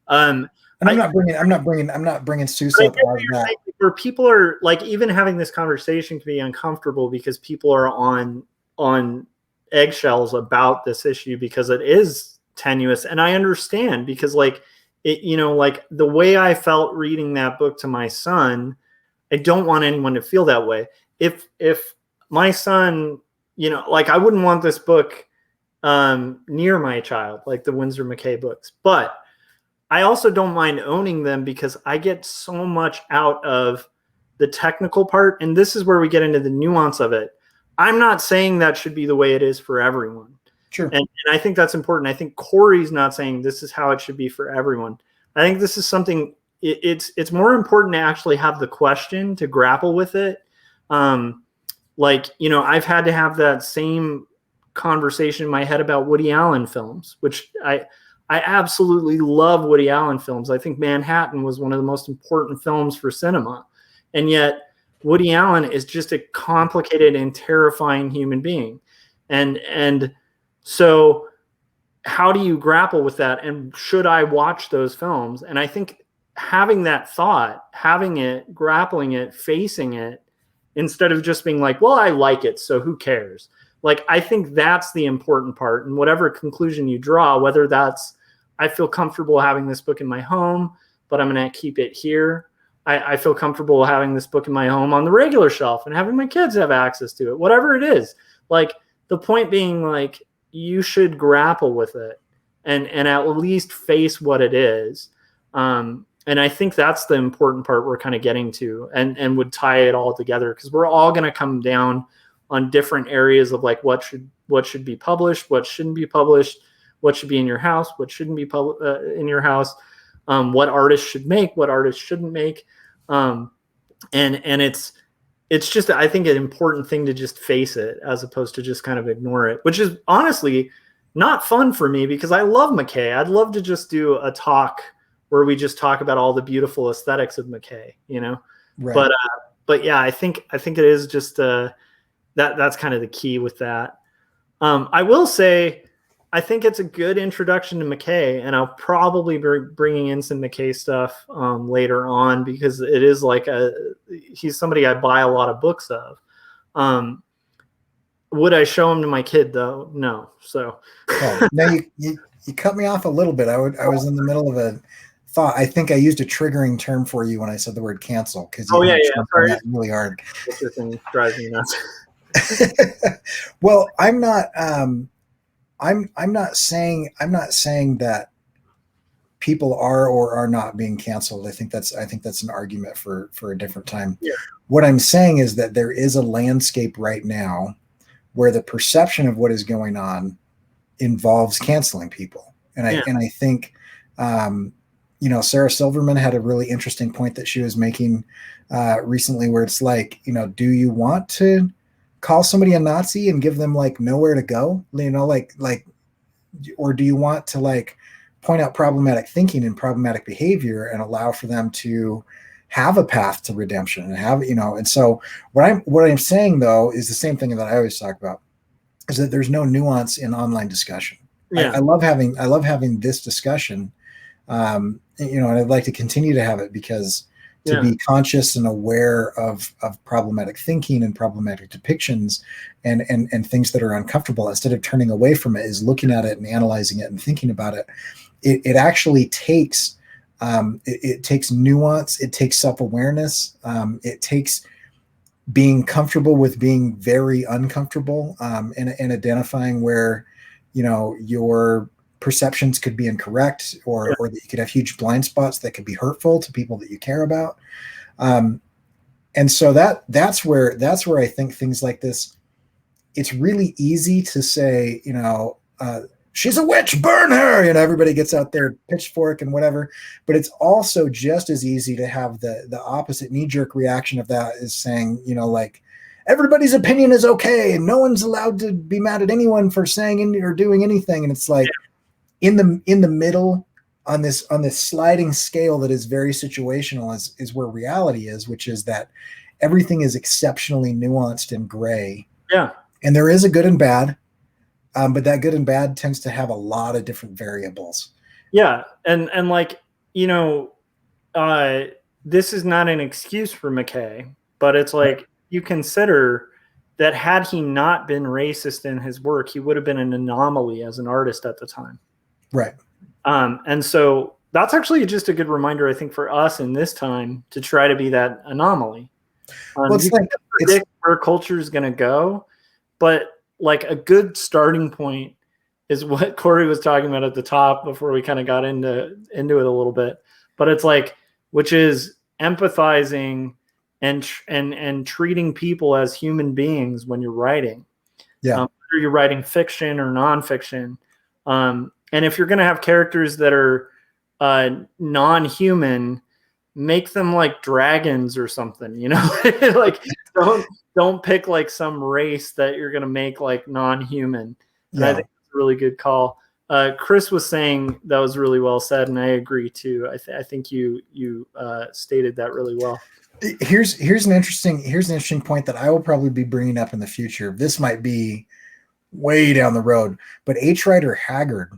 And I'm not bringing Seuss up out of that. Where people are like, even having this conversation can be uncomfortable because people are on eggshells about this issue because it is tenuous. And I understand, because like the way I felt reading that book to my son, I don't want anyone to feel that way. If my son, I wouldn't want this book near my child, like the Winsor McCay books, but I also don't mind owning them because I get so much out of the technical part. And this is where we get into the nuance of it. I'm not saying that should be the way it is for everyone. Sure. And I think that's important. I think Corey's not saying this is how it should be for everyone. I think this is something, it's more important to actually have the question, to grapple with it. I've had to have that same conversation in my head about Woody Allen films, which I absolutely love Woody Allen films. I think Manhattan was one of the most important films for cinema. And yet Woody Allen is just a complicated and terrifying human being. And so how do you grapple with that? And should I watch those films? And I think having that thought, having it, grappling it, facing it, instead of just being like, well, I like it, so who cares? Like, I think that's the important part. And whatever conclusion you draw, whether that's, I feel comfortable having this book in my home, but I'm going to keep it here. I feel comfortable having this book in my home on the regular shelf and having my kids have access to it, whatever it is. Like, the point being, like, you should grapple with it and at least face what it is. And I think that's the important part we're kind of getting to, and would tie it all together, because we're all going to come down on different areas of like what should be published, what shouldn't be published, what should be in your house, what shouldn't be in your house, what artists should make, what artists shouldn't make. And it's just, I think, an important thing to just face it as opposed to just kind of ignore it, which is honestly not fun for me because I love McCay. I'd love to just do a talk where we just talk about all the beautiful aesthetics of McCay, you know? Right. But yeah, I think it is just that's kind of the key with that. I will say, I think it's a good introduction to McCay, and I'll probably be bringing in some McCay stuff later on, because it is like he's somebody I buy a lot of books of. Would I show him to my kid though? No. So now you cut me off a little bit. I was in the middle of a thought. I think I used a triggering term for you when I said the word cancel, because yeah, that really hard. This thing drives me nuts. Well, I'm not saying that people are or are not being canceled. I think that's an argument for a different time. Yeah. What I'm saying is that there is a landscape right now where the perception of what is going on involves canceling people. And I think, Sarah Silverman had a really interesting point that she was making recently, where it's like, do you want to call somebody a Nazi and give them like nowhere to go, or do you want to like point out problematic thinking and problematic behavior and allow for them to have a path to redemption and have, and so what I'm saying though is the same thing that I always talk about, is that there's no nuance in online discussion. Yeah. I love having this discussion, and I'd like to continue to have it, because to be conscious and aware of problematic thinking and problematic depictions and things that are uncomfortable, instead of turning away from it, is looking at it and analyzing it and thinking about it. It actually takes it takes nuance, it takes self-awareness, it takes being comfortable with being very uncomfortable, and identifying where your perceptions could be incorrect, or that you could have huge blind spots that could be hurtful to people that you care about. And so that's where I think things like this, it's really easy to say, she's a witch, burn her, everybody gets out their pitchfork and whatever. But it's also just as easy to have the opposite knee-jerk reaction of that, is saying, like, everybody's opinion is okay and no one's allowed to be mad at anyone for saying or doing anything. And it's like, in the middle, on this sliding scale that is very situational, is where reality is, which is that everything is exceptionally nuanced and gray. Yeah. And there is a good and bad, but that good and bad tends to have a lot of different variables. Yeah. And like, this is not an excuse for McCay, but it's like, you consider that had he not been racist in his work, he would have been an anomaly as an artist at the time. Right. And so that's actually just a good reminder, I think, for us in this time to try to be that anomaly. You can predict where culture is going to go, but like a good starting point is what Corey was talking about at the top before we kind of got into it a little bit. But it's like, which is empathizing and treating people as human beings when you're writing. Yeah. Whether you're writing fiction or nonfiction. And if you're going to have characters that are non-human, make them like dragons or something, like don't pick like some race that you're going to make like non-human. And I think it's a really good call. Chris was saying that was really well said, and I agree too. I think you stated that really well. Here's an interesting point that I will probably be bringing up in the future. This might be way down the road, but H. Rider Haggard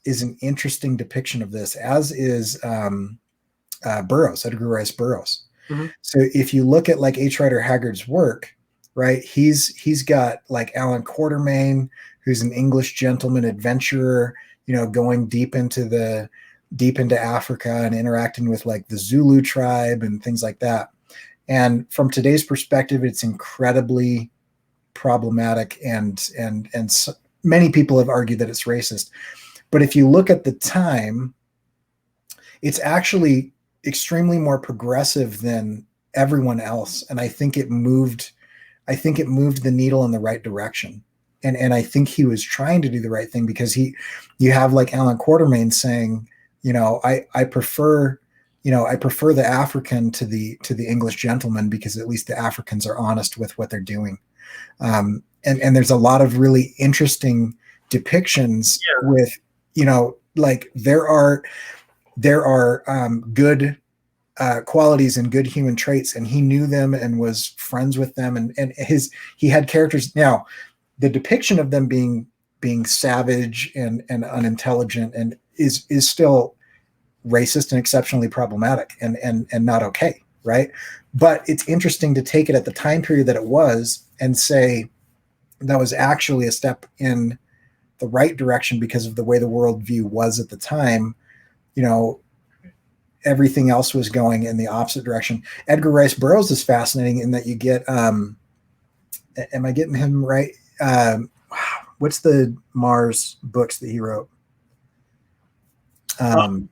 is an interesting depiction of this, as is Burroughs, Edgar Rice Burroughs. Mm-hmm. So if you look at like H. Rider Haggard's work, right, he's got like Alan Quatermain, who's an English gentleman adventurer, going deep into Africa and interacting with like the Zulu tribe and things like that. And from today's perspective, it's incredibly problematic, and so many people have argued that it's racist. But if you look at the time, it's actually extremely more progressive than everyone else, and I think it moved the needle in the right direction. And I think he was trying to do the right thing, because you have like Alan Quatermain saying, I prefer the African to the English gentleman, because at least the Africans are honest with what they're doing. And there's a lot of really interesting depictions with, like there are good qualities and good human traits, and he knew them and was friends with them, and he had characters. Now, the depiction of them being savage and unintelligent and is still racist and exceptionally problematic and not okay, right? But it's interesting to take it at the time period that it was and say that was actually a step in the right direction because of the way the worldview was at the time. Everything else was going in the opposite direction. Edgar Rice Burroughs is fascinating in that you get, am I getting him right? What's the Mars books that he wrote? I'm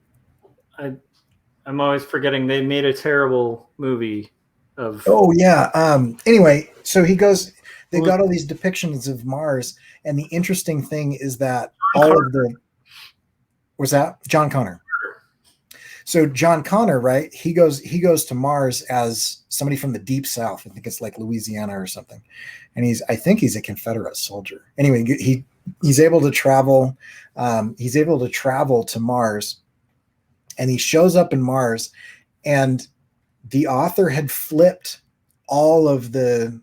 always forgetting. They made a terrible movie of. Oh yeah. Anyway, so they've got all these depictions of Mars, and the interesting thing is that was that John Connor. So John Connor, right? He goes to Mars as somebody from the deep South. I think it's like Louisiana or something. And I think he's a Confederate soldier. Anyway, he's able to travel. He's able to travel to Mars, and he shows up in Mars, and the author had flipped all of the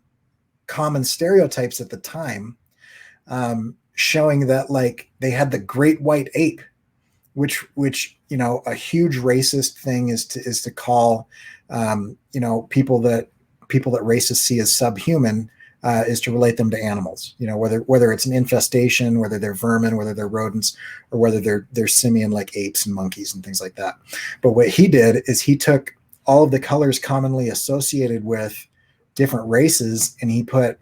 common stereotypes at the time, showing that like they had the great white ape, which a huge racist thing is to call people that racists see as subhuman, is to relate them to animals, whether it's an infestation, whether they're vermin, whether they're rodents, or whether they're simian like apes and monkeys and things like that. But what he did is he took all of the colors commonly associated with different races, and he put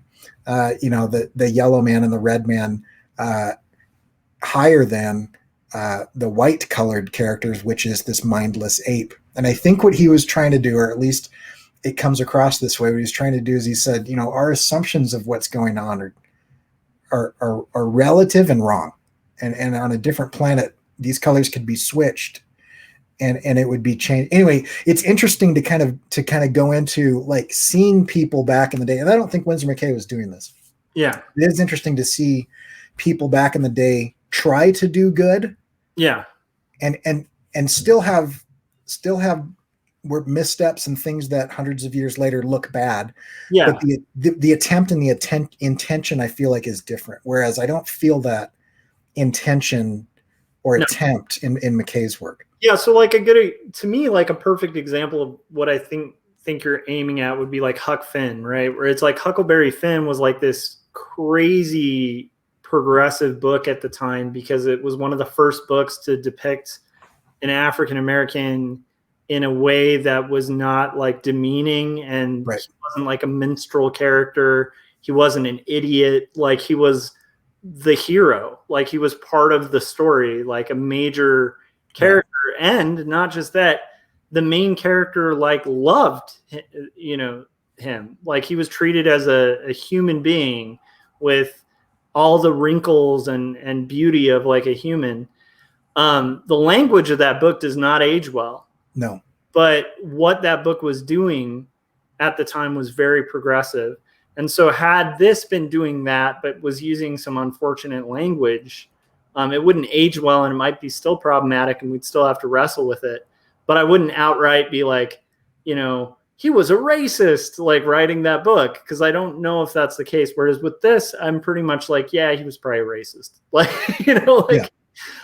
the yellow man and the red man higher than the white colored characters, which is this mindless ape. And I think what he was trying to do, or at least it comes across this way, what he's trying to do is he said, our assumptions of what's going on are relative and wrong. And on a different planet, these colors could be switched and it would be changed. Anyway, it's interesting to kind of go into like seeing people back in the day. And I don't think Winsor McCay was doing this. Yeah. It is interesting to see people back in the day try to do good. Yeah. And still have were missteps and things that hundreds of years later look bad. Yeah. But the attempt and the intention I feel like is different. Whereas I don't feel that intention or attempt in McCay's work. Yeah. So like to me, like a perfect example of what I think you're aiming at would be like Huck Finn, right? Where it's like Huckleberry Finn was like this crazy progressive book at the time because it was one of the first books to depict an African-American in a way that was not like demeaning, and right. He wasn't like a minstrel character. He wasn't an idiot. Like he was the hero. Like he was part of the story, like a major character. Yeah. And not just that, the main character like loved, him. Like he was treated as a human being with all the wrinkles and beauty of like a human. The language of that book does not age well. No. But what that book was doing at the time was very progressive. And so had this been doing that, but was using some unfortunate language, it wouldn't age well, and it might be still problematic, and we'd still have to wrestle with it. But I wouldn't outright be like, he was a racist, like writing that book, because I don't know if that's the case. Whereas with this, I'm pretty much like, yeah, he was probably racist. Like, Yeah.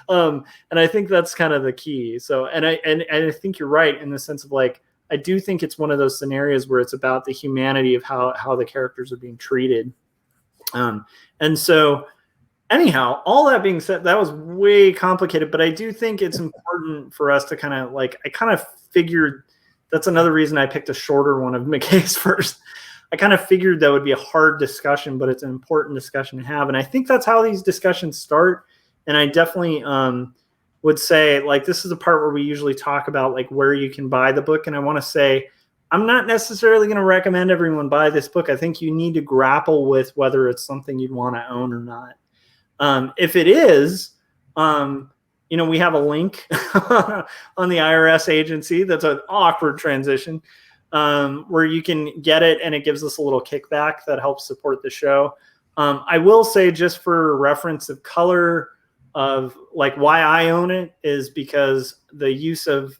And I think that's kind of the key. So, and I think you're right in the sense of like, I do think it's one of those scenarios where it's about the humanity of how the characters are being treated. And so anyhow, all that being said, that was way complicated, but I do think it's important for us to kind of like, I kind of figured that's another reason I picked a shorter one of McCay's first. I kind of figured that would be a hard discussion, but it's an important discussion to have. And I think that's how these discussions start. And I definitely would say, like, this is the part where we usually talk about like where you can buy the book. And I want to say, I'm not necessarily going to recommend everyone buy this book. I think you need to grapple with whether it's something you'd want to own or not. If it is, we have a link on the IRS agency. That's an awkward transition where you can get it, and it gives us a little kickback that helps support the show. I will say, just for reference of color, of like why I own it is because the use of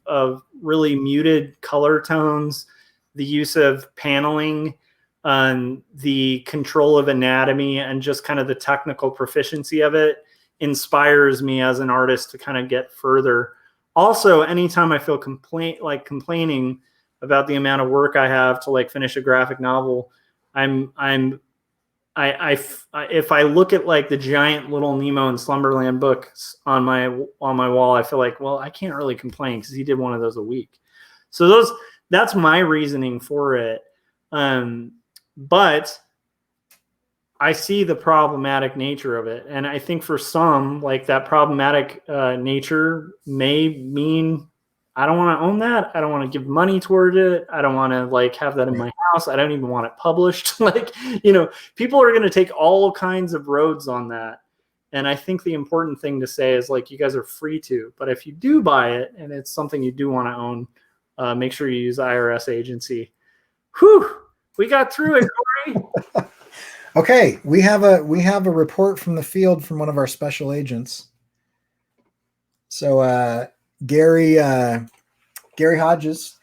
really muted color tones, the use of paneling, the control of anatomy, and just kind of the technical proficiency of it inspires me as an artist to kind of get further. Also, anytime I feel complaining about the amount of work I have to like finish a graphic novel, if I look at like the giant little Nemo and Slumberland books on my wall, I feel like, well, I can't really complain because he did one of those a week. So that's my reasoning for it. But I see the problematic nature of it. And I think for some, like that problematic nature may mean I don't want to own that. I don't want to give money toward it. I don't want to like have that in my house. I don't even want it published. Like, people are going to take all kinds of roads on that. And I think the important thing to say is like, you guys are free to, but if you do buy it and it's something you do want to own, make sure you use IRS agency. Whew, we got through it, Corey. Okay, we have a report from the field from one of our special agents. So Gary Hodges,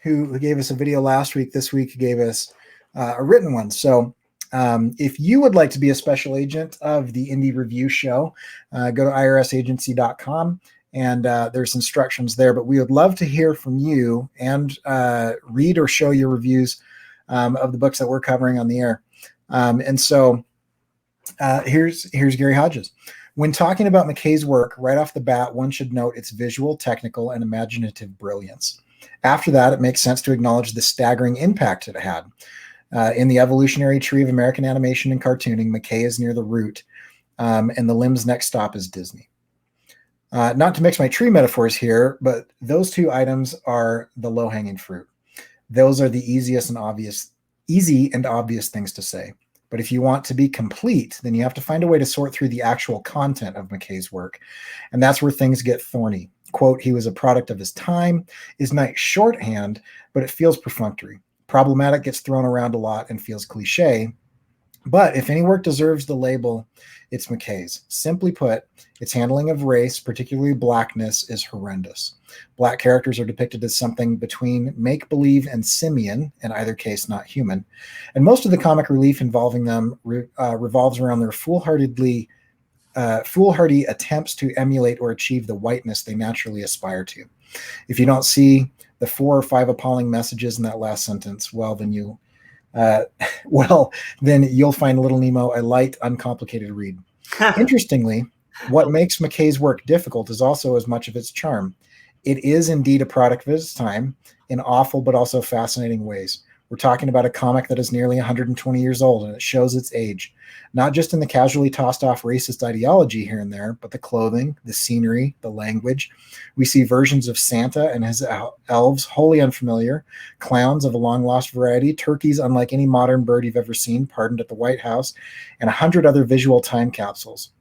who gave us a video last week, this week gave us a written one. So if you would like to be a special agent of the Indie Review Show, go to irsagency.com, and there's instructions there. But we would love to hear from you and read or show your reviews of the books that we're covering on the air. And so here's Gary Hodges. When talking about McCay's work, right off the bat, one should note its visual, technical, and imaginative brilliance. After that, it makes sense to acknowledge the staggering impact it had. In the evolutionary tree of American animation and cartooning, McCay is near the root, and the limb's next stop is Disney. Not to mix my tree metaphors here, but those two items are the low-hanging fruit. Those are the easy and obvious things to say. But if you want to be complete, then you have to find a way to sort through the actual content of McCay's work. And that's where things get thorny. Quote, he was a product of his time is nice shorthand, but it feels perfunctory. Problematic gets thrown around a lot and feels cliche. But if any work deserves the label, it's McCay's. Simply put, its handling of race, particularly blackness, is horrendous. Black characters are depicted as something between make-believe and simian, in either case not human. And most of the comic relief involving them revolves around their foolhardy attempts to emulate or achieve the whiteness they naturally aspire to. If you don't see the 4 or 5 appalling messages in that last sentence, then you'll find Little Nemo a light, uncomplicated read. Interestingly, what makes McCay's work difficult is also as much of its charm. It is indeed a product of its time in awful but also fascinating ways. We're talking about a comic that is nearly 120 years old, and it shows its age, not just in the casually tossed off racist ideology here and there, but the clothing, the scenery, the language. We see versions of Santa and his elves wholly unfamiliar, clowns of a long-lost variety, turkeys unlike any modern bird you've ever seen, pardoned at the White House, and 100 other visual time capsules.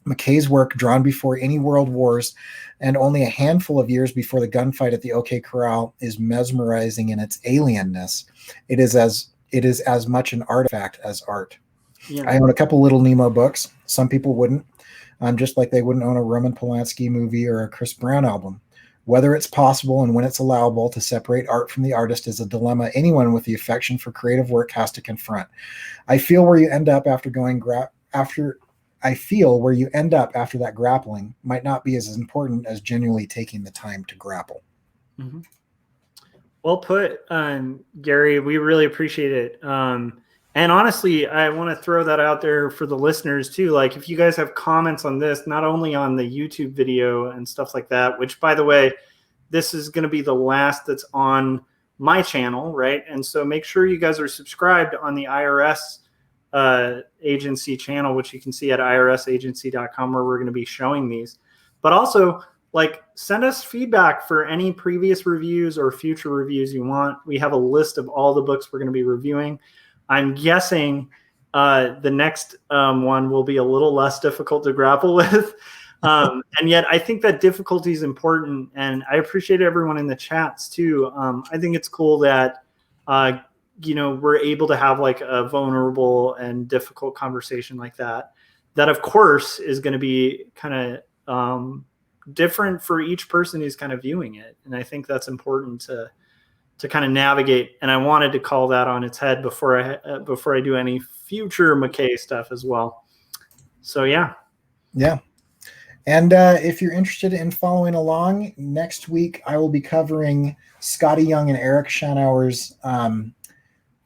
McCay's work, drawn before any world wars and only a handful of years before the gunfight at the OK Corral, is mesmerizing in its alienness. It is as much an artifact as art. Yeah. I own a couple Little Nemo books. Some people wouldn't, just like they wouldn't own a Roman Polanski movie or a Chris Brown album. Whether it's possible and when it's allowable to separate art from the artist is a dilemma anyone with the affection for creative work has to confront. I feel where you end up after that grappling might not be as important as genuinely taking the time to grapple. Mm-hmm. Well put, Gary. We really appreciate it. And honestly, I want to throw that out there for the listeners too. Like, if you guys have comments on this, not only on the YouTube video and stuff like that, which, by the way, this is going to be the last that's on my channel, right? And so make sure you guys are subscribed on the IRS agency channel, which you can see at irsagency.com, where we're going to be showing these. But also, like, send us feedback for any previous reviews or future reviews you want. We have a list of all the books we're going to be reviewing. I'm guessing the next one will be a little less difficult to grapple with. And yet I think that difficulty is important. And I appreciate everyone in the chats too. I think it's cool that, we're able to have like a vulnerable and difficult conversation like that. That, of course, is going to be kind of different for each person who's kind of viewing it. And I think that's important to kind of navigate. And I wanted to call that on its head before I do any future McCay stuff as well. So, yeah. Yeah. And if you're interested in following along, next week I will be covering Scotty Young and Eric Schanauer's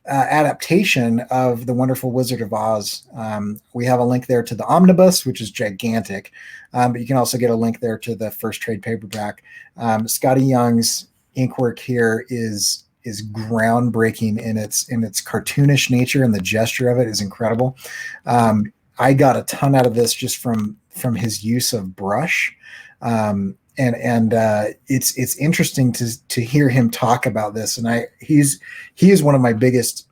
adaptation of The Wonderful Wizard of Oz. We have a link there to the omnibus, which is gigantic, but you can also get a link there to the first trade paperback. Scotty Young's ink work here is groundbreaking in its cartoonish nature, and the gesture of it is incredible. I got a ton out of this just from his use of brush. And it's interesting to hear him talk about this. And he is one of my biggest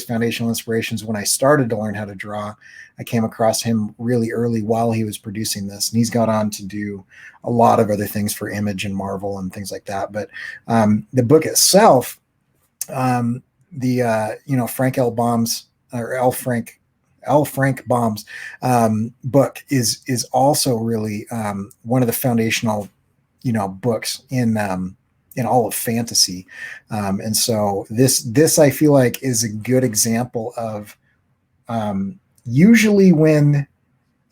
foundational inspirations. When I started to learn how to draw, I came across him really early while he was producing this, and he's got on to do a lot of other things for Image and Marvel and things like that. But the book itself, Frank L. Baum's or L. Frank Baum's book is also really one of the foundational books in all of fantasy, and so this I feel like is a good example of usually when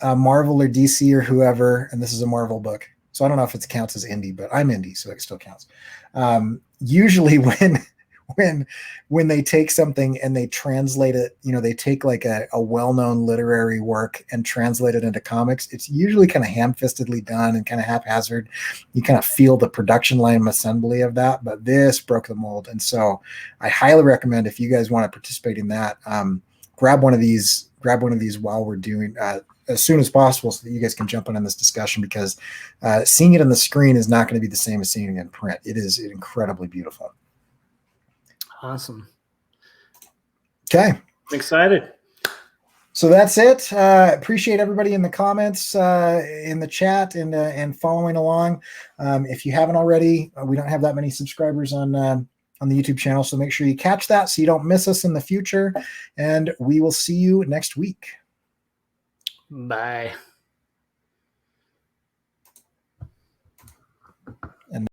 Marvel or DC or whoever, and this is a Marvel book, so I don't know if it counts as indie, but I'm indie, so it still counts. Usually when they take something and they translate it, they take like a well-known literary work and translate it into comics, it's usually kind of ham-fistedly done and kind of haphazard. You kind of feel the production line assembly of that, but this broke the mold. And so I highly recommend, if you guys want to participate in that, grab one of these while we're doing as soon as possible, so that you guys can jump in on this discussion, because seeing it on the screen is not going to be the same as seeing it in print. It is incredibly beautiful. Awesome. Okay. I'm excited. So that's it. Appreciate everybody in the comments, in the chat, and following along. If you haven't already, we don't have that many subscribers on the YouTube channel, so make sure you catch that so you don't miss us in the future. And we will see you next week. Bye.